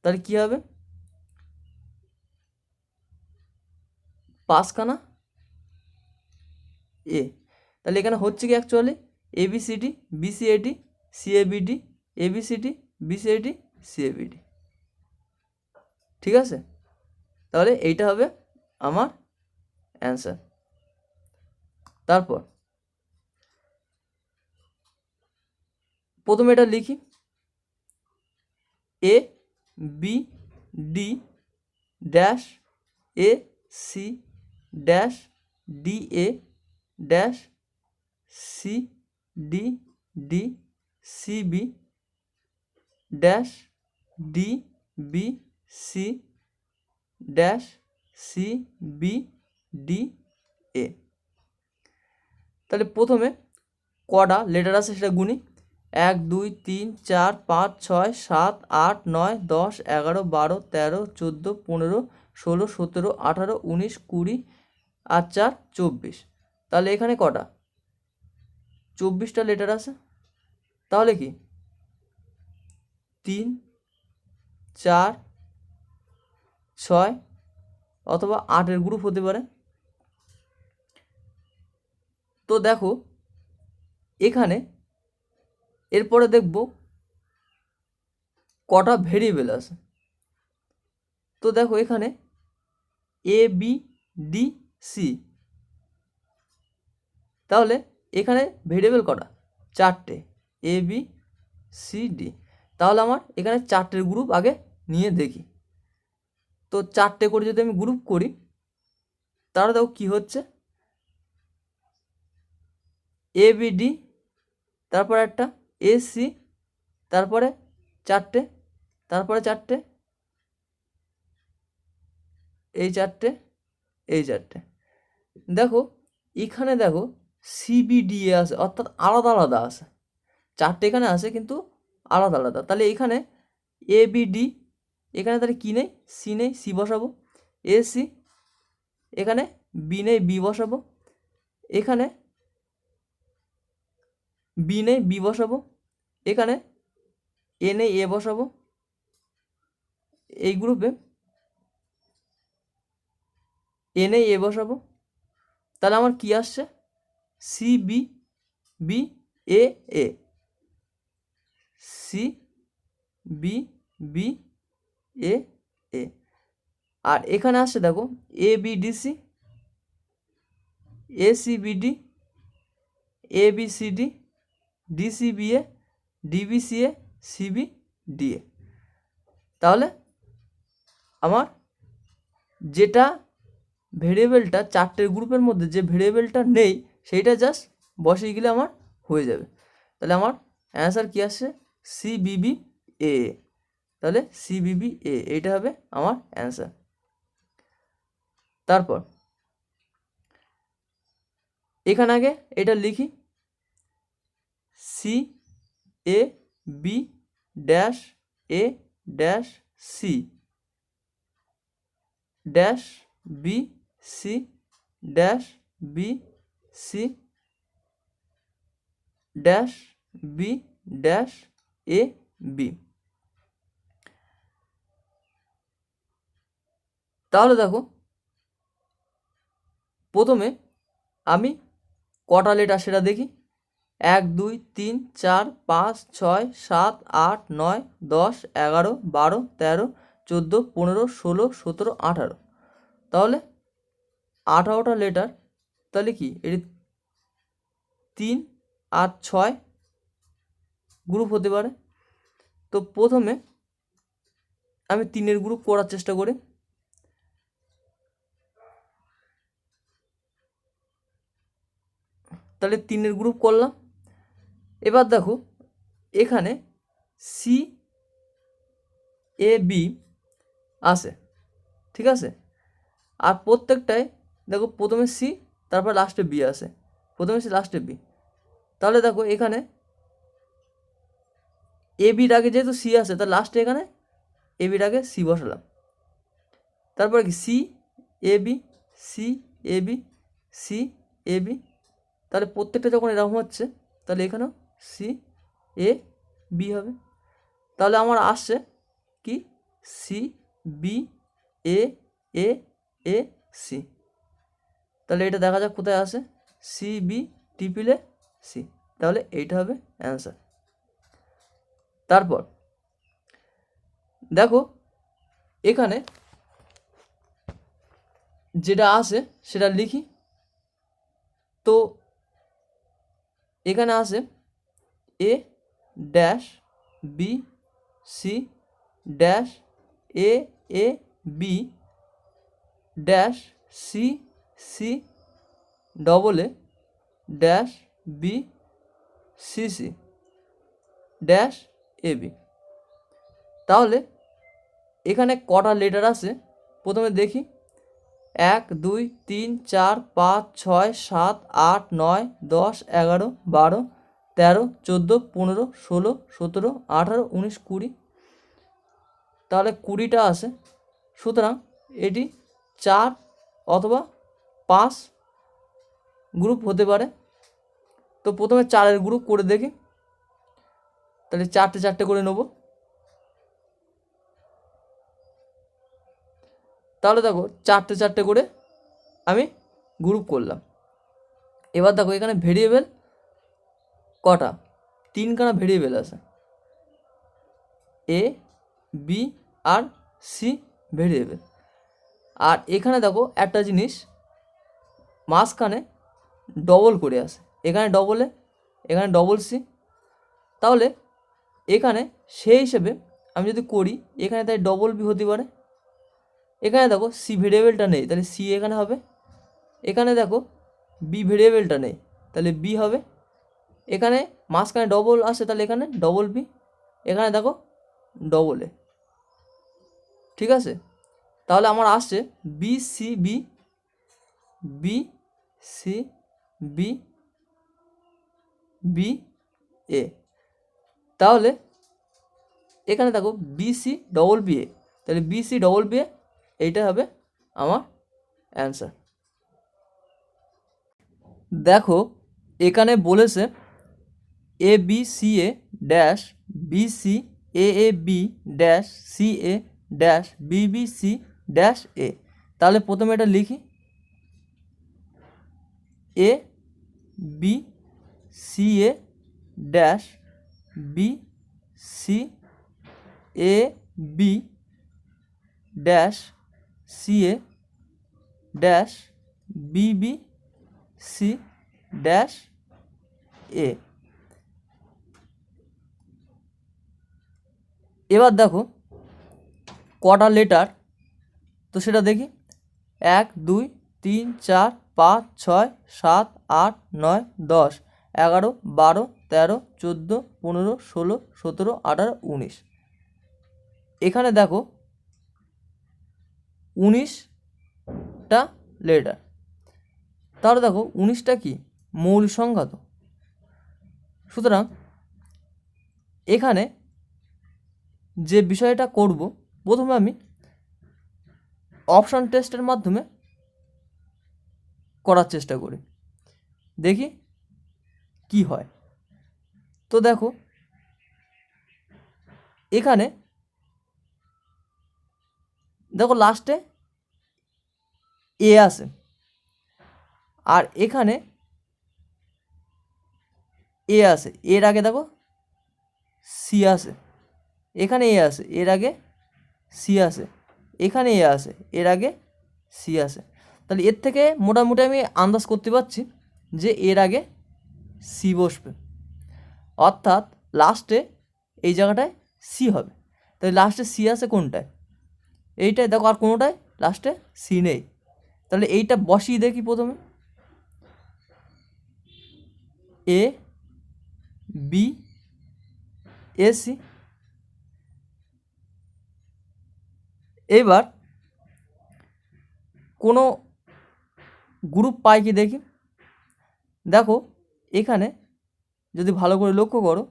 তাহলে কী হবে, পাঁচখানা এ। তাহলে এখানে হচ্ছে কি অ্যাকচুয়ালি এবিসিডি বিসিএডি সিএবিডি এবিসিডি বিসিএডি সিএবিডি। ঠিক আছে, তাহলে এইটা হবে আমার অ্যান্সার। তারপর প্রথমে এটা লিখি, A B D dash A C dash D A dash C D D C B dash D B C dash C B D A. তাহলে প্রথমে কটা লেটার আছে সেটা গুনি, 1 2 3 4 5 6 7 8 9 10 11 12 13 14 15 16 17 18 19 20 আর 4 24। তাহলে এখানে কটা 24টা লেটার আছে। তাহলে কি 3 4 6 অথবা 8-এর গ্রুপ হতে পারে। তো দেখো এখানে এরপরে দেখব কটা ভেরিয়েবল আছে। তো দেখো এখানে এ বি ডি সি, তাহলে এখানে ভেরিয়েবল কটা, চারটে, এ বি সি ডি। তাহলে আমার এখানে চারটের গ্রুপ আগে নিয়ে দেখি। তো চারটে করে যদি আমি গ্রুপ করি তাহলে দেখো কী হচ্ছে, এ বি ডি, তারপরে একটা এ সি, তারপরে চারটে, তারপরে চারটে, এই চারটে, এই চারটে। দেখো এখানে দেখো সিবিডিএ আছে, অর্থাৎ আলাদা আলাদা আছে, চারটে এখানে আছে কিন্তু আলাদা আলাদা। তাহলে এখানে এ বি ডি, এখানে তাহলে কী নেই, সি নেই, সি বসাবো। এ সি, এখানে বি নেই, বি বসাবো। এখানে বি নেই, বি বসাবো। এখানে এ নেই, এ বসাবো। এই গ্রুপে এ নেই, এ বসাবো। তাহলে আমার কি আসছে, C B B A A, C B B A A. আর এখানে আসছে দেখো A B D C, A C B D, A B C D, D C B A, D B C A, C B D A. তাহলে আমার যেটা ভেরিয়েবলটা চারটের গ্রুপের মধ্যে যে ভেরিয়েবলটা নেই সেইটা জাস্ট বসিয়ে গেলে আমার হয়ে যাবে। তাহলে আমার অ্যান্সার কী আসছে, সি বিবি এ। তাহলে সি বিবি এ, এইটা হবে আমার অ্যান্সার। তারপর এখানে আগে এটা লিখি, C A B dash A dash C dash B C dash B C dash B dash A B. তাহলে দেখো প্রথমে আমি কটা লেটার সেটা দেখি। 1 2 3 4 5 6 7 8 9 10 11 12 13 14 15 16 17 18। তাহলে 18টা লেটার, তাহলে কি এটি 3 আর 6 গ্রুপ হতে পারে। তো প্রথমে আমি 3-এর গ্রুপ করার চেষ্টা করি। তাহলে 3-এর গ্রুপ করলাম। এবার দেখো এখানে সি এ বি আছে, ঠিক আছে। আর প্রত্যেকটাই দেখো প্রথমে সি, তারপর লাস্টে বি আসে, প্রথমে সি লাস্টে বি। তাহলে দেখো এখানে এ বির আগে যেহেতু সি আসে, তার লাস্টে এখানে এ বির আগে সি বসালাম। তারপরে কি C A B, C A B, C A B. তাহলে প্রত্যেকটা যখন এরকম হচ্ছে, তাহলে এখানেও সি এ বি হবে। তাহলে আমার আসছে কি C B A A A C. তাহলে এটা দেখা যাক কোথায় আসে, সি বি টিপিলে সি। তাহলে এইটা হবে অ্যান্সার। তারপর দেখো এখানে যেটা আসে সেটা লিখি। তো এখানে আসে A dash B C dash A A B dash C C double A dash B C C dash A B. তাহলে এখানে কটা লেটার আছে প্রথমে দেখি, 1 2 3 4 5 6 7 8 9 10 11 12 13 14 15 16 17 18 19 20। তাহলে 20টা আছে। সুতরাং এটি 4 অথবা 5 গ্রুপ হতে পারে। তো প্রথমে 4-এর গ্রুপ করে দেখি। তাহলে 4টে 4টে করে নেব। তাহলে দেখো 4টে 4টে করে আমি গ্রুপ করলাম। এবার দেখো এখানে ভেরিয়েবল কটা, 3খানা ভেরিয়েবল আছে, A B R C variable. আর এখানে দেখো একটা জিনিস, মাঝখানে ডবল করে আসে, এখানে ডবল এ এখানে ডবল সি। তাহলে এখানে সেই হিসেবে আমি যদি করি, এখানে তাই ডবল বি হতে পারে। এখানে দেখো সি ভেরিয়েবলটা নেই, তাহলে সি এখানে হবে। এখানে দেখো বি ভেরিয়েবলটা নেই, তাহলে বি হবে। এখানে মাঝখানে ডবল আসে, তাহলে এখানে ডবল বি। এখানে দেখো ডবল এ, ঠিক আছে। তাহলে আমার আসছে B C B, B C B, B A. তাহলে এখানে দেখো B C double B A, তাহলে B C double B A, এইটা হবে আমার অ্যান্সার। দেখো এখানে বলেছে A B C A dash B C A B dash C A dash B B C dash A. তাহলে প্রথমে এটা লিখি, A B C A dash B C A B dash C A dash B B C dash A. এবার দেখো কটা লেটার, তো সেটা দেখি। 1 2 3 4 5 6 7 8 9 10 11 12 13 14 15 16 17 18 19। এখানে দেখো 19টা লেটার। তাহলে দেখো 19টা কি মৌলিক সংখ্যা। তো সুতরাং এখানে যে বিষয়টা করব, প্রথমে আমি অপশন টেস্টের মাধ্যমে করার চেষ্টা করি, দেখি কি হয়। তো দেখো এখানে দেখো লাস্টে এ আসে, আর এখানে এ আসে, এর আগে দেখো সি আসে, এখানে এ আসে, এর আগে সি আসে, এখানে এ আসে, এর আগে সি আসে। তাহলে এর থেকে মোটামুটি আমি আন্দাজ করতে পারছি যে এর আগে সি বসবে, অর্থাৎ লাস্টে এই জায়গাটায় সি হবে। তাহলে লাস্টে সি আছে কোনটায়? এইটাই দেখো, আর কোনোটায় লাস্টে সি নেই। তাহলে এইটা বসিয়ে দেখি প্রথমে, এ বি এ সি। এবার কোনো গ্রুপ পাই কি দেখি। দেখো এখানে যদি ভালো করে লক্ষ্য করো,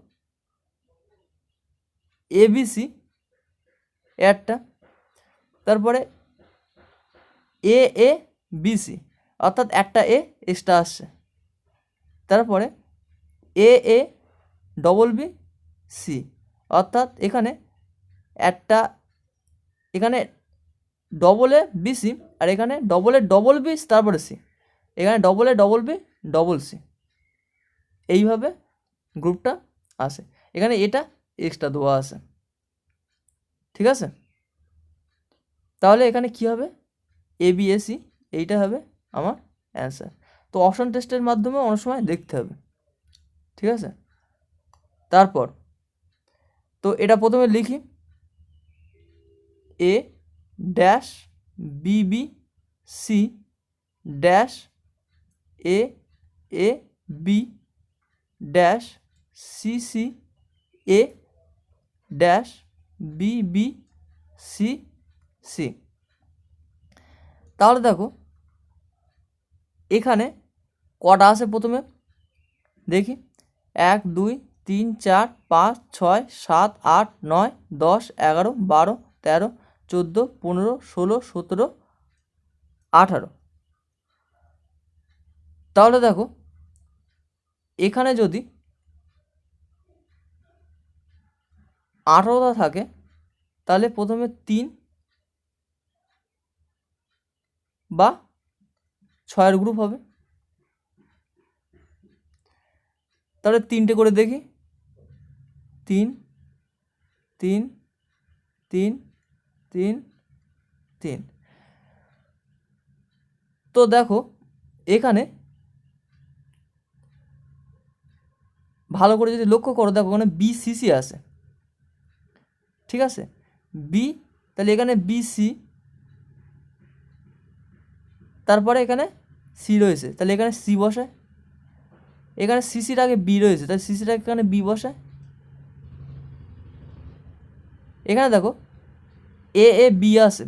এবিসি একটা, তারপরে এ এ বিসি, অর্থাৎ একটা এ এক্সট্রা আসছে, তারপরে A A double B C, অর্থাৎ এখানে একটা, এখানে ডবল এ বিসি, আর এখানে ডবল এ ডবল বি তারপরে সি, এখানে double A double B double C, এইভাবে গ্রুপটা আসে। এখানে এটা এক্সট্রা দেওয়া আছে, ঠিক আছে। তাহলে এখানে কি হবে? এবিএসি, এইটা হবে আমার অ্যান্সার। তো অপশন টেস্টের মাধ্যমে অনেক সময় দেখতে হবে, ঠিক আছে। তারপর তো এটা প্রথমে লিখি, A dash BB C dash A A B dash C C A dash B B C C. তাহলে দেখো এখানে কটা আছে প্রথমে দেখি, 1 2 3 4 5 6 7 8 9 10 11 12 13 14 15 16 17 18। তাহলে দেখো এখানে যদি 18টা থাকে, তাহলে প্রথমে 3 বা 6-এর গ্রুপ হবে। তাহলে 3টে করে দেখি, 3 3 3 3 3। তো দেখো এখানে ভালো করে যদি লক্ষ্য করো, দেখো ওখানে বিসিসি আছে, ঠিক আছে, বি, তাহলে এখানে বিসি, তারপরে এখানে সি রয়েছে, তাহলে এখানে সি বসায়, এখানে সিসির আগে বি রয়েছে, তাহলে সিসির আগে এখানে বি বসায়। এখানে দেখো এ এ বি আছে,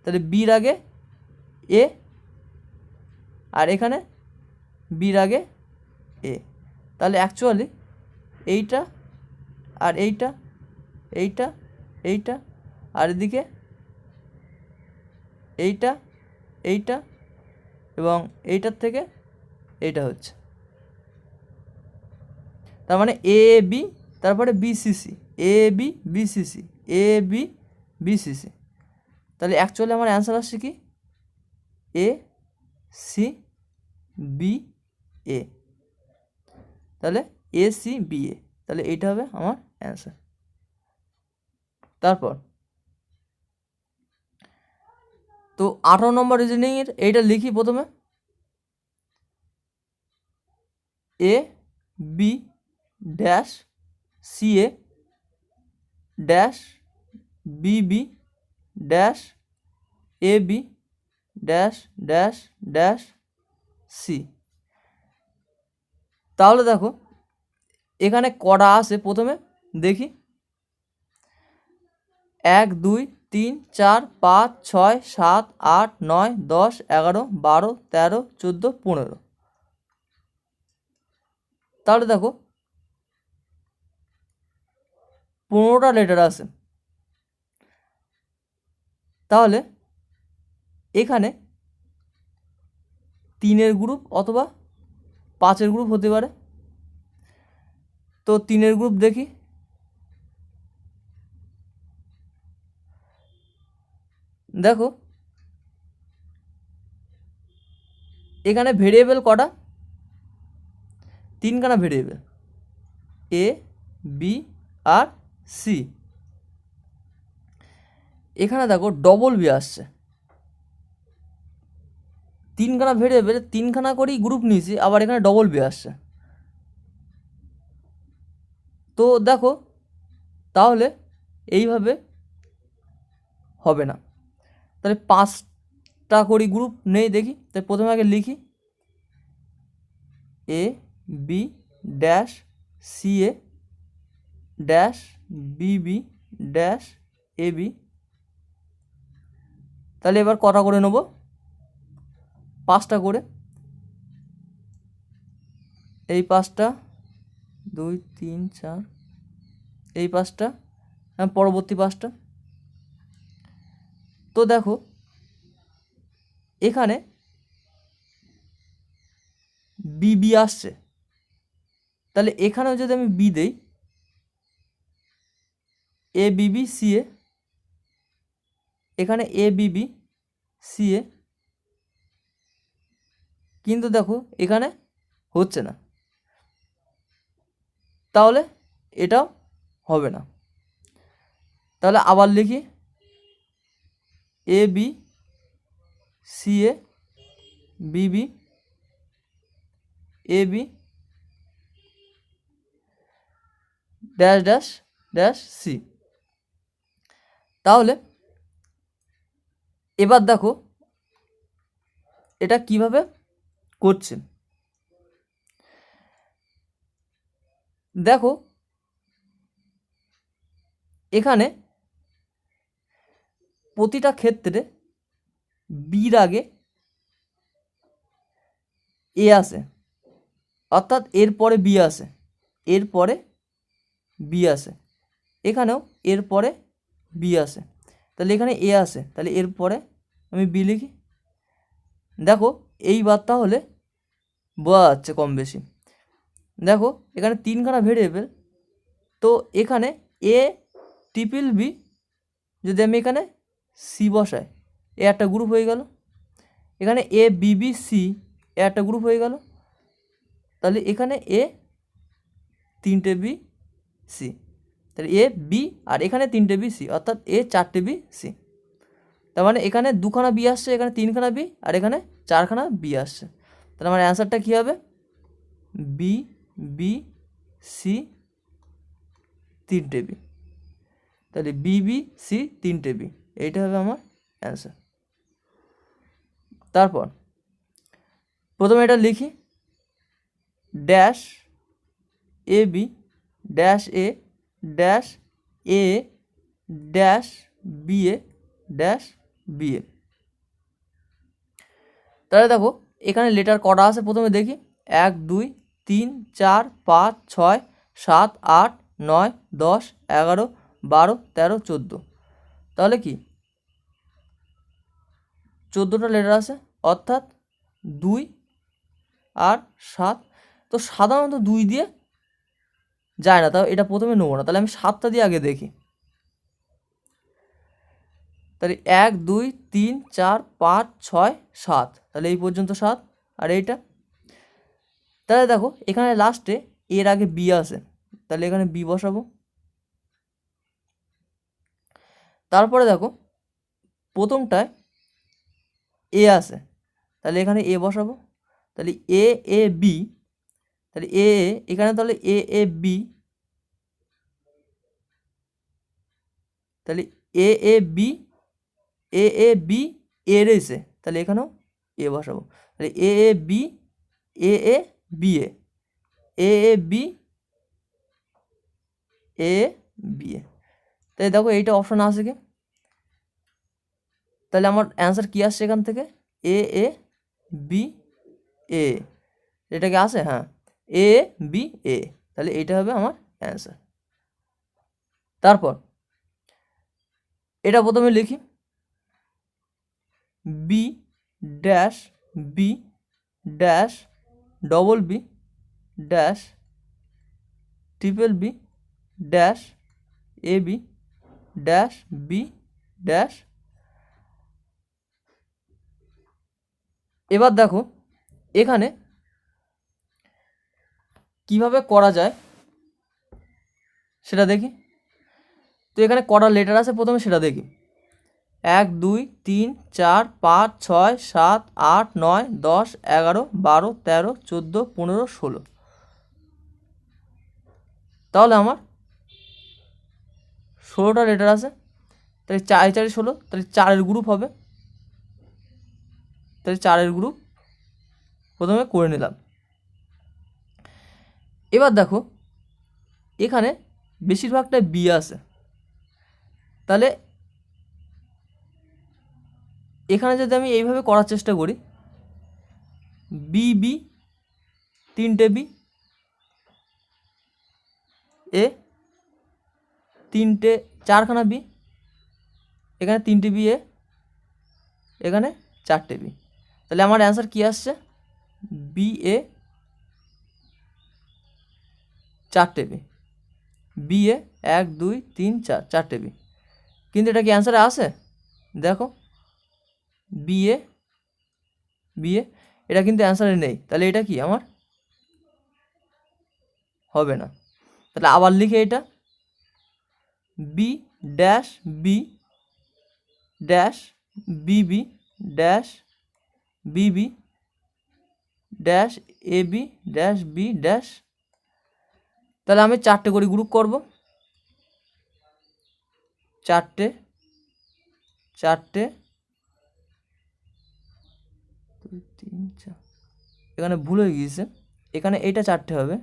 তাহলে বির আগে এ, আর এখানে বির আগে এ, তাহলে অ্যাকচুয়ালি এইটা আর এইটা, এইটা এইটা, আর এদিকে এইটা এইটা, এবং এইটার থেকে এইটা হচ্ছে, তার মানে এ বি, তারপরে BCC, A B BCC, A B BCC. তাহলে অ্যাকচুয়ালি আমার অ্যান্সার আসছে কি, এ সি বি এ। তাহলে এ সি বি এ, তাহলে এইটা হবে আমার অ্যান্সার। তারপর তো 18 নম্বর রিজনিংয়ের এইটা লিখি প্রথমে, A B dash C A dash B B dash A B dash dash dash C. তাহলে দেখো এখানে কটা আছে প্রথমে দেখি, 1 2 3 4 5 6 7 8 9 10 11 12 13 14 15। তাহলে দেখো 15টা লেটার আছে। তাহলে এখানে 3-এর গ্রুপ অথবা 5-এর গ্রুপ হতে পারে। তো 3-এর গ্রুপ দেখি, দেখো এখানে ভেরিয়েবল কটা, তিনখানা variable A B R C. এখানে দেখো ডবল বি আসছে, তিনখানা ভেরিয়েবল তিনখানা করেই গ্রুপ নিয়েছি, আবার এখানে ডবল বি আসছে। তো দেখো তাহলে এইভাবে হবে না, তাহলে 5টা করি গ্রুপ নেই দেখি। তাই প্রথমে আগে লিখি A B dash C A dash B B dash A B. তাহলে এবার কটা করে নেব, 5টা করে। এই 5টা 2 3 4, এই 5টা, পরবর্তী 5টা। তো দেখো এখানে বি বি আসছে, তাহলে এখানেও যদি আমি বি দেই এ বি বি সি এ, এখানে এ বি বি সি এ, কিন্তু দেখো এখানে হচ্ছে না, তাহলে এটাও হবে না। তাহলে আবার লিখি A B C A B B A B dash dash dash C. তাহলে এবার দেখো এটা কিভাবে করছে। দেখো এখানে প্রতিটা ক্ষেত্রে বির আগে এ আসে, অর্থাৎ এর পরে বি আসে, এর পরে বি আসে, এখানেও এর পরে বি আসে। তাহলে এখানে এ আসে, তাহলে এর পরে আমি বি লিখি। দেখো এইবার তাহলে বোঝা যাচ্ছে কম বেশি। দেখো এখানে তিনখানা ভেরিয়েবল, তো এখানে এ ট্রিপল বি যদি আমি এখানে সি বসাই, এ একটা গ্রুপ হয়ে গেল। এখানে এ বি বি সি, এ একটা গ্রুপ হয়ে গেল। তাহলে এখানে এ 3টে বি সি, তাহলে এ বি আর এখানে 3টে বি সি, অর্থাৎ এ 4টে বি সি। তার মানে এখানে 2খানা বি আসছে, এখানে 3খানা বি, আর এখানে 4খানা বি আসছে। তাহলে আমার অ্যান্সারটা কী হবে, বি বি সি 3টে বি। তাহলে বি বি সি 3টে বি, এইটা হবে আমার অ্যান্সার। তারপর প্রথমে এটা লিখি dash A B dash A dash A dash B A dash B A. তাহলে দেখো এখানে লেটার কটা আছে প্রথমে দেখি, 1 2 3 4 5 6 7 8 9 10 11 12 13 14। তাহলে কি 14টা লেটার আছে, অর্থাৎ 2 আর 7। তো সাধারণত 2 দিয়ে যায় না, তাও এটা প্রথমে নেবো না, তাহলে আমি 7টা দিয়ে আগে দেখি। তাহলে 1 2 3 4 5 6 7, তাহলে এই পর্যন্ত 7। আর এইটা, তাহলে দেখো এখানে লাস্টে এর আগে বি আসে, তাহলে এখানে বি বসাবো। তারপরে দেখো প্রথমটায় এ আসে, তাহলে এখানে এ বসাবো। তাহলে এ এ বি, তাহলে এ এখানে তাহলে এ এ বি, তাহলে এ A B A A B এ রয়েছে, তাহলে এখানেও এ বসাবো। তাহলে এ A B A A B A A A B A B এ। তাই দেখো এইটা অপশন আসে কি, তাহলে আমার অ্যান্সার কী আসছে এখান থেকে, এ এ বি এ, এটা কি আসে, হ্যাঁ এ বি এ, তাহলে এইটা হবে আমার অ্যান্সার। তারপর এটা প্রথমে লিখি B dash B dash double B dash triple B dash A B dash B dash. এবার দেখো এখানে কিভাবে করা যায় সেটা দেখি। তো এখানে কটা লেটার আছে প্রথমে সেটা দেখি। 1 2 3 4 5 6 7 8 9 10 11 12 13 14 15 16। তাহলে আমার 16টা লেটার আছে। তাহলে 4 4 16, তাহলে 4-এর গ্রুপ হবে। তাহলে 4-এর গ্রুপ প্রথমে করে নিলাম। এবার দেখো এখানে বেশিরভাগটা বি আছে, তাহলে এখানে যদি আমি এইভাবে করার চেষ্টা করি, বি বি 3টে বি, এ 4খানা বি, এখানে 3টে বি, এখানে 4টে বি। তাহলে আমার অ্যান্সার কি আসছে? B A 4টে B, B A 1 2 3 4, 4টে B. কিন্তু এটা কি অ্যান্সারে আসে? দেখো বি এ এটা কিন্তু অ্যান্সারে নেই। তাহলে এটা কি আমার হবে না। তাহলে আবার লিখে এটা B dash B dash BB dash BB dash A B dash B dash. তাহলে আমি 4টে করে গ্রুপ করব, 4টে 2 3 4। এখানে ভুল হয়ে গিয়েছে, এখানে এটা 4টে হবে।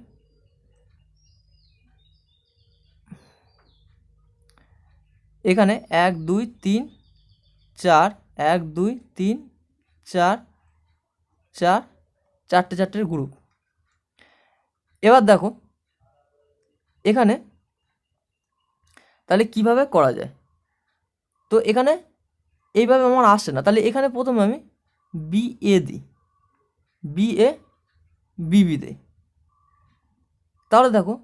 এখানে 1 2 3 4, 1 2 3 4 4, 4টে গ্রুপ। এবার দেখো এখানে তাহলে কিভাবে করা যায়। তো এখানে এইভাবে আমার আসছে না, তাহলে এখানে প্রথমে আমি বি এ দিই, বি এ বিবি দিই। তাহলে দেখো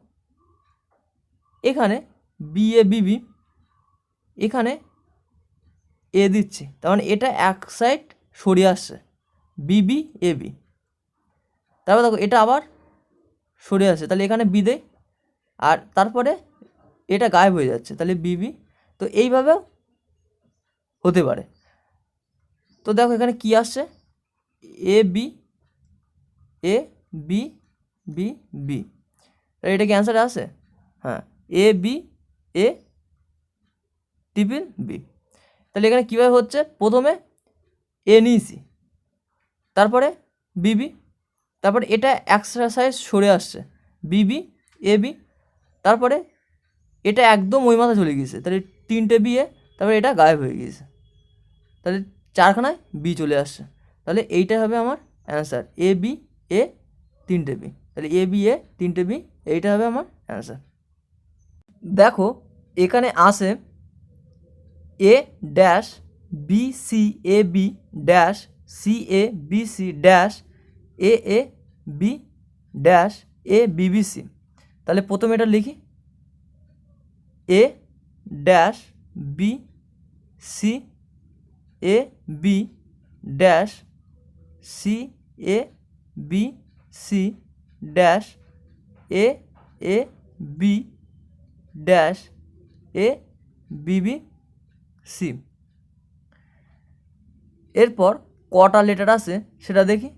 এখানে বি এ বিবি, এখানে এ দিচ্ছি, তার মানে এটা এক সাইড সরিয়ে আসছে, বিবি এ বি। তারপর দেখো এটা আবার সরে আসছে, তাহলে এখানে বি দেই, আর তারপরে এটা গায়েব হয়ে যাচ্ছে, তাহলে বিবি। তো এইভাবেও হতে পারে। তো দেখো এখানে কি আসছে, এ B A B B B. এটা কি অ্যান্সারে আসে? হ্যাঁ, এ বি এ ট্রিপল বি। তাহলে এখানে কীভাবে হচ্ছে, প্রথমে এ নিয়েছি, তারপরে বিবি, তারপরে এটা এক্সারসাইজ সরে আসছে, বিবি এ বি, তারপরে এটা একদম ওই মাথা চলে গিয়েছে, তাহলে 3টে বি এ, তারপরে এটা গায়েব হয়ে গিয়েছে, তাহলে 4খানায় বি চলে আসছে। তাহলে এইটা হবে আমার অ্যান্সার, এ বি এ 3টে বি। তাহলে এ বি এ 3টে বি, এইটা হবে আমার অ্যান্সার। দেখো এখানে আসে A dash B C A B dash C A B C dash A B dash A B B C. তাহলে প্রথমে এটা লিখি, A dash B C A B dash C A B C dash A B dash A B B C. এরপর কটা লেটার আছে সেটা দেখি।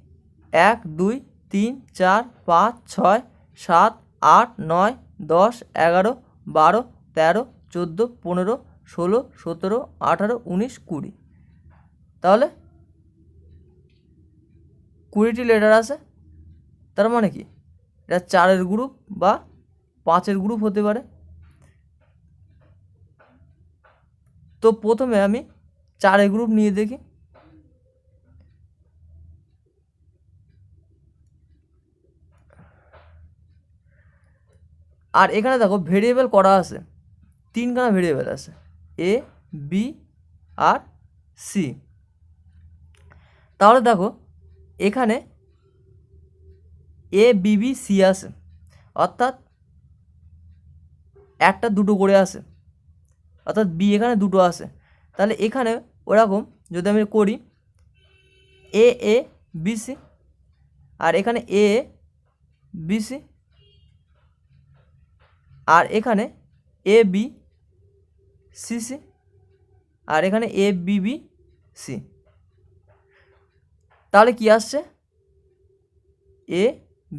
1 2 3 4 5 6 7 8 9 10 11 12 13 14 15 16 17 18 19 20। তাহলে 20টি লেটার আছে। তার মানে কি এটা 4-এর গ্রুপ বা 5-এর গ্রুপ হতে পারে। তো প্রথমে আমি 4-এর গ্রুপ নিয়ে দেখি। আর এখানে দেখো ভেরিয়েবল করা আছে, 3খানা ভেরিয়েবল আছে, এ বি আর সি। তাহলে দেখো এখানে এ বিবি সি আছে, অর্থাৎ একটা দুটো করে আছে, অর্থাৎ বি এখানে দুটো আছে। তাহলে এখানে ওরকম যদি আমি করি এ এ বি সি, আর এখানে এ বি সি, আর এখানে এ বি সি সি, আর এখানে এ বি বি সি। তাহলে কি আসছে? এ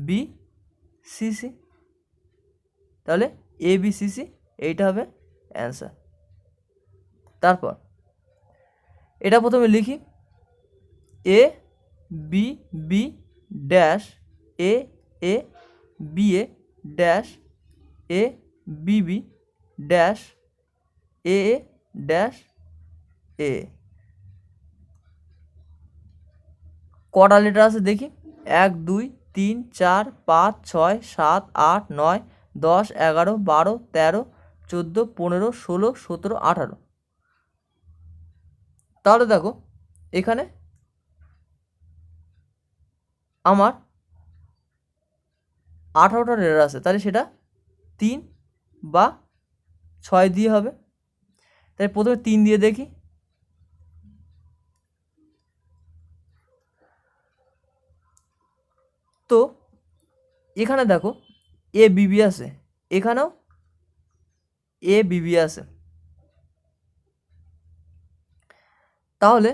বি সি সি। তাহলে এ বি সি সি এইটা হবে অ্যান্সার। তারপর এটা প্রথমে লিখি, A B B dash A A B A dash A B B dash A A dash A. কটা লেটার আছে দেখি, 1 2 3 4 5 6 7 8 9 10 11 12 13 14 15 16 17 18। তাহলে দেখো এখানে আমার 18টা লেটার আছে, তাহলে সেটা 3 বা 6 দিয়ে হবে। তাই প্রথমে 3 দিয়ে দেখি, তো এখানে দেখো এ বিবি আছে, এখানেও এ বিবি আছে। তাহলে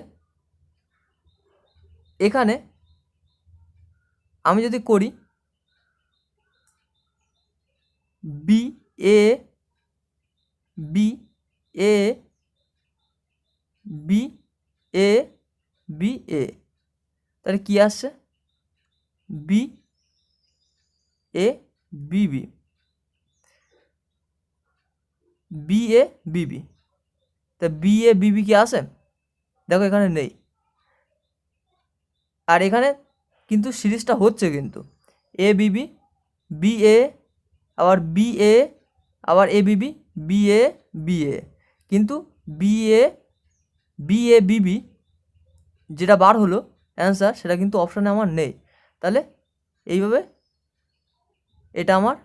এখানে আমি যদি করি B A B A B A B A, তাহলে কি আসছে? B A B B, B A B B. তা বি এ বি বি কি আসে? দেখো এখানে নেই। আর এখানে কিন্তু সিরিজটা হচ্ছে, কিন্তু এ বি বি বি এ, আবার বি এ, আবার এ B B B A B এ, কিন্তু বি এ বি বি যেটা বার হলো অ্যান্সার, সেটা কিন্তু অপশানে আমার নেই। তাহলে এইভাবে এটা আমার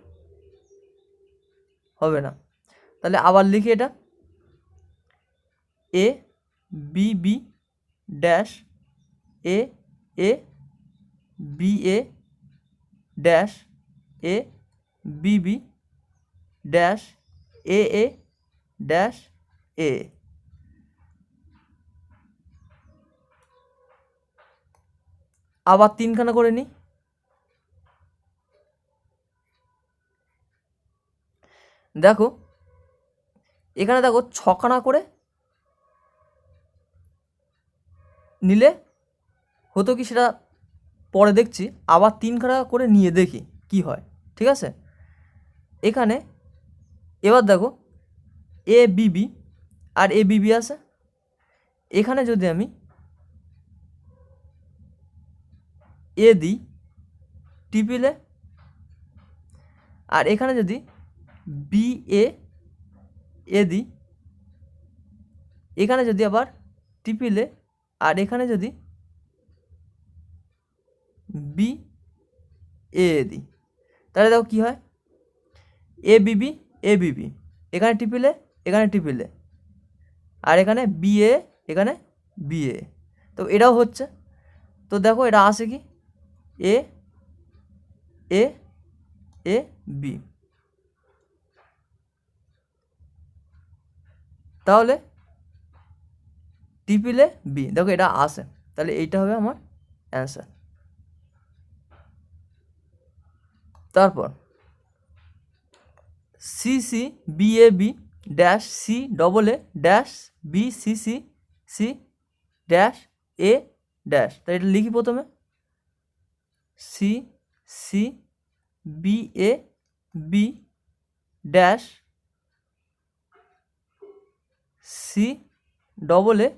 হবে না। তাহলে আবার লিখি এটা, A B B dash A A B A dash A B B dash A dash A. আবার 3খানা করে নিই। দেখো এখানে দেখো 6খানা করে নিলে হতো কি, সেটা পরে দেখছি। আবার 3খানা করে নিয়ে দেখি কি হয়, ঠিক আছে? এখানে এবার দেখো এ বিবি আর এ বিবি আছে, এখানে যদি আমি এ দিই টিপিলে, আর এখানে যদি বি এ দিই, এখানে যদি আবার টিপিলে, আর এখানে যদি বি এ দিই, তাহলে দেখো কি হয়, এ বিবি এ বিবি, এখানে টিপিলে, এখানে টিপিলে, আর এখানে বি এ, এখানে বি এ। তো এটাও হচ্ছে। তো দেখো এটা আসে কি, এ এ এ বি। তাহলে টিপিলে বি, দেখো এটা আসে, তাহলে এইটা হবে আমার অ্যান্সার। তারপর C C B A B dash C double A dash B C C C dash A dash. তাই এটা লিখি প্রথমে, C C B A B dash C double A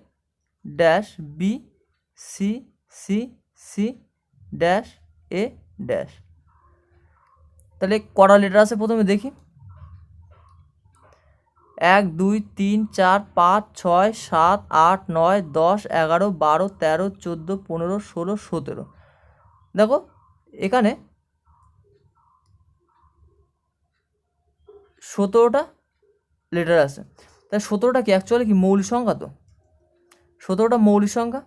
dash B C C C dash A dash. তাহলে কটা লেটার আছে প্রথমে দেখি, 1 2 3 4 5 6 7 8 9 10 11 12 13 14 15 16 17। দেখো এখানে 17টা লেটার আছে। তাই 17টা কি অ্যাকচুয়ালি কি মৌলিক সংখ্যা? তো 17টা মৌলিক সংখ্যা।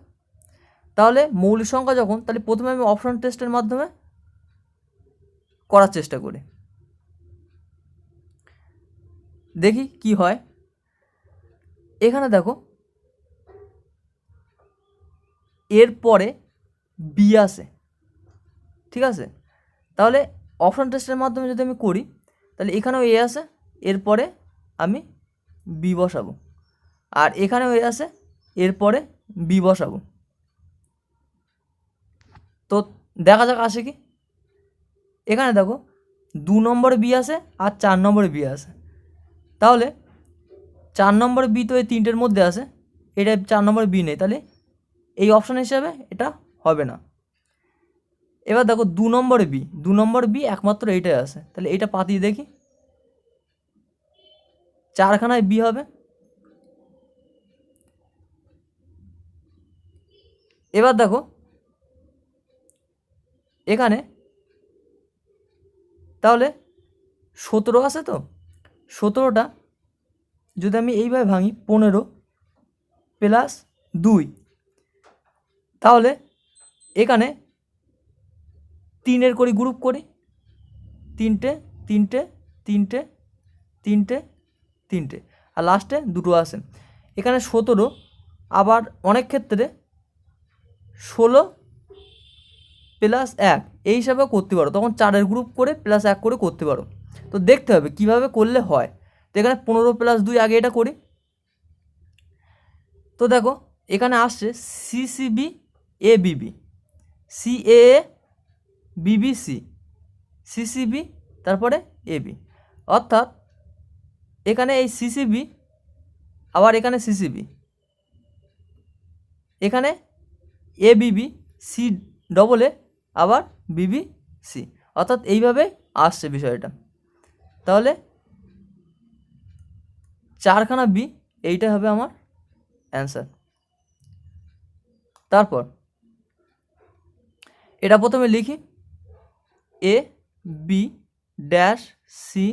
তাহলে মৌলিক সংখ্যা যখন, তাহলে প্রথমে আমি অপশন টেস্টের মাধ্যমে করার চেষ্টা করি। দেখি কি হয়। এখানে দেখো এরপরে বি আসে, ঠিক আছে। তাহলে অপশন টেস্টের মাধ্যমে যদি আমি করি তাহলে এখানেও এ আসে, এরপরে আমি বি বসাবো, আর এখানেও এ আসে, এরপরে বি বসাবো। তো দেখা যাক আসে কি। এখানে দেখো 2 নম্বরে বি আসে আর 4 নম্বরে বি আসে। তাহলে 4 নম্বরে বি তো এই তিনটের মধ্যে আসে, এটা 4 নম্বরে বি নেই, তাহলে এই অপশান হিসাবে এটা হবে না। এবার দেখো 2 নম্বরে বি একমাত্র এইটাই আসে, তাহলে এইটা পাতিয়ে দেখি, 4খানায় বি হবে। এবার দেখো এখানে তাহলে 17 আছে, তো 17টা যদি আমি এইভাবে ভাঙি 15 প্লাস 2, তাহলে এখানে 3-এর করি গ্রুপ করি, 3টে 3টে 3টে 3টে 3টে, আর লাস্টে 2 আসে। এখানে 17 আবার অনেক ক্ষেত্রে 16 প্লাস 1 এই হিসাবে করতে পারো, তখন 4-এর গ্রুপ করে প্লাস 1 করে করতে পারো। তো দেখতে হবে কিভাবে করলে হয়। তো এখানে 15 প্লাস 2 আগে এটা করি। তো দেখো এখানে আসছে সিসিবি এ বিবি, সিএ বিবিসি, সিসিবি, তারপরে এবি, অর্থাৎ এখানে এই সিসিবি, আবার এখানে সিসিবি, এখানে এ বিবি, সি ডবল এ, আবার বিবি সি, অর্থাৎ এইভাবে আসছে বিষয়টা। তাহলে 4খানা বি, এইটা হবে আমার অ্যান্সার। তারপর এটা প্রথমে লিখি, A B dash C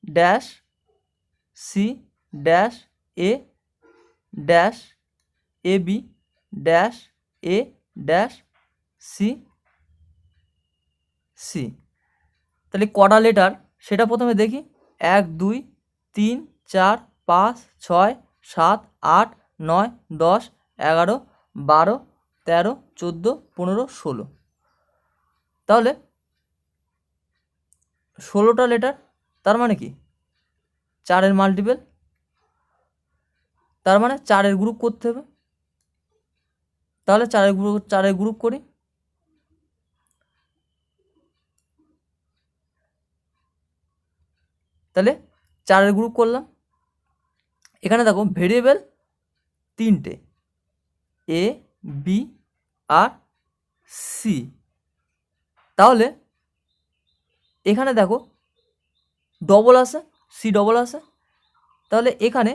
dash C dash A dash A B dash A dash C C. তাহলে কটা লেটার সেটা প্রথমে দেখি, 1 2 3 4 5 6 7 8 9 10 11 12 13 14 15 16। তাহলে 16টা লেটার, তার মানে কি 4-এর মাল্টিপল, তার মানে 4-এর গ্রুপ করতে হবে। তাহলে 4-এর গ্রুপ করি। তাহলে 4-এর গ্রুপ করলাম। এখানে দেখো ভেরিয়েবল 3টে, এ বি আর সি। তাহলে এখানে দেখো ডবল আছে, সি ডবল আছে, তাহলে এখানে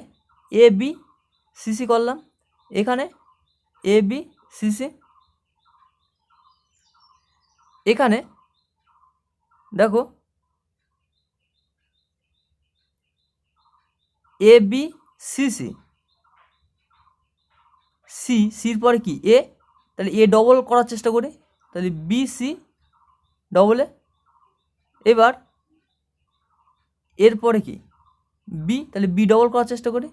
এ বি সিসি করলাম, এখানে এ বি সিসি, এখানে দেখো এ বি সিসি, সি, সির পরে কি এ, তাহলে এ ডবল করার চেষ্টা করি, তাহলে বি সি ডবলে। এবার এরপরে কি বি, তাহলে বি ডবল করার চেষ্টা করি,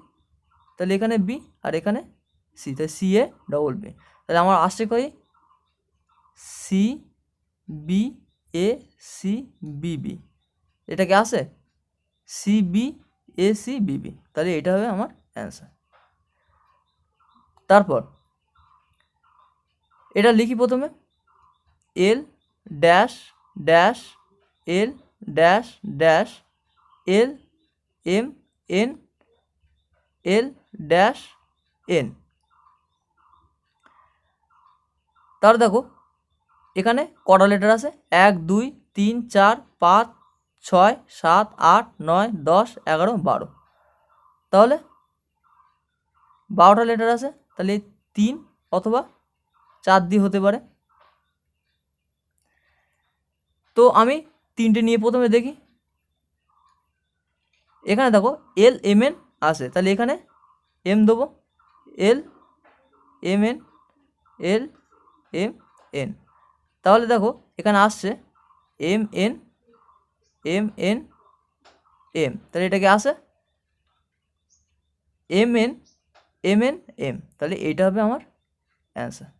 তাহলে এখানে বি আর এখানে সি, তাহলে সি এ ডবল বি। তাহলে আমার আসছে কই C B A C B B, এটা কি আসে C B A C B B, তাহলে এটা হবে আমার অ্যান্সার। তারপর এটা লিখি প্রথমে, L dash dash L dash dash L M N L dash N. তাহলে দেখো এখানে কটা লেটার আছে, 1 2 3 4 5 6 7 8 9 10 11 12, তাহলে 12টা লেটার আছে, তাহলে 3 অথবা 4 দিয়ে হতে পারে। তো আমি 3টে নিয়ে প্রথমে দেখি, এখানে দেখো এল এম এন আসে, তাহলে এখানে এম দেবো, L M N L M N. তাহলে দেখো এখানে আসছে M N M N M, তাহলে এটা কি আসে M N M N M, তাহলে এটা হবে আমার অ্যান্সার।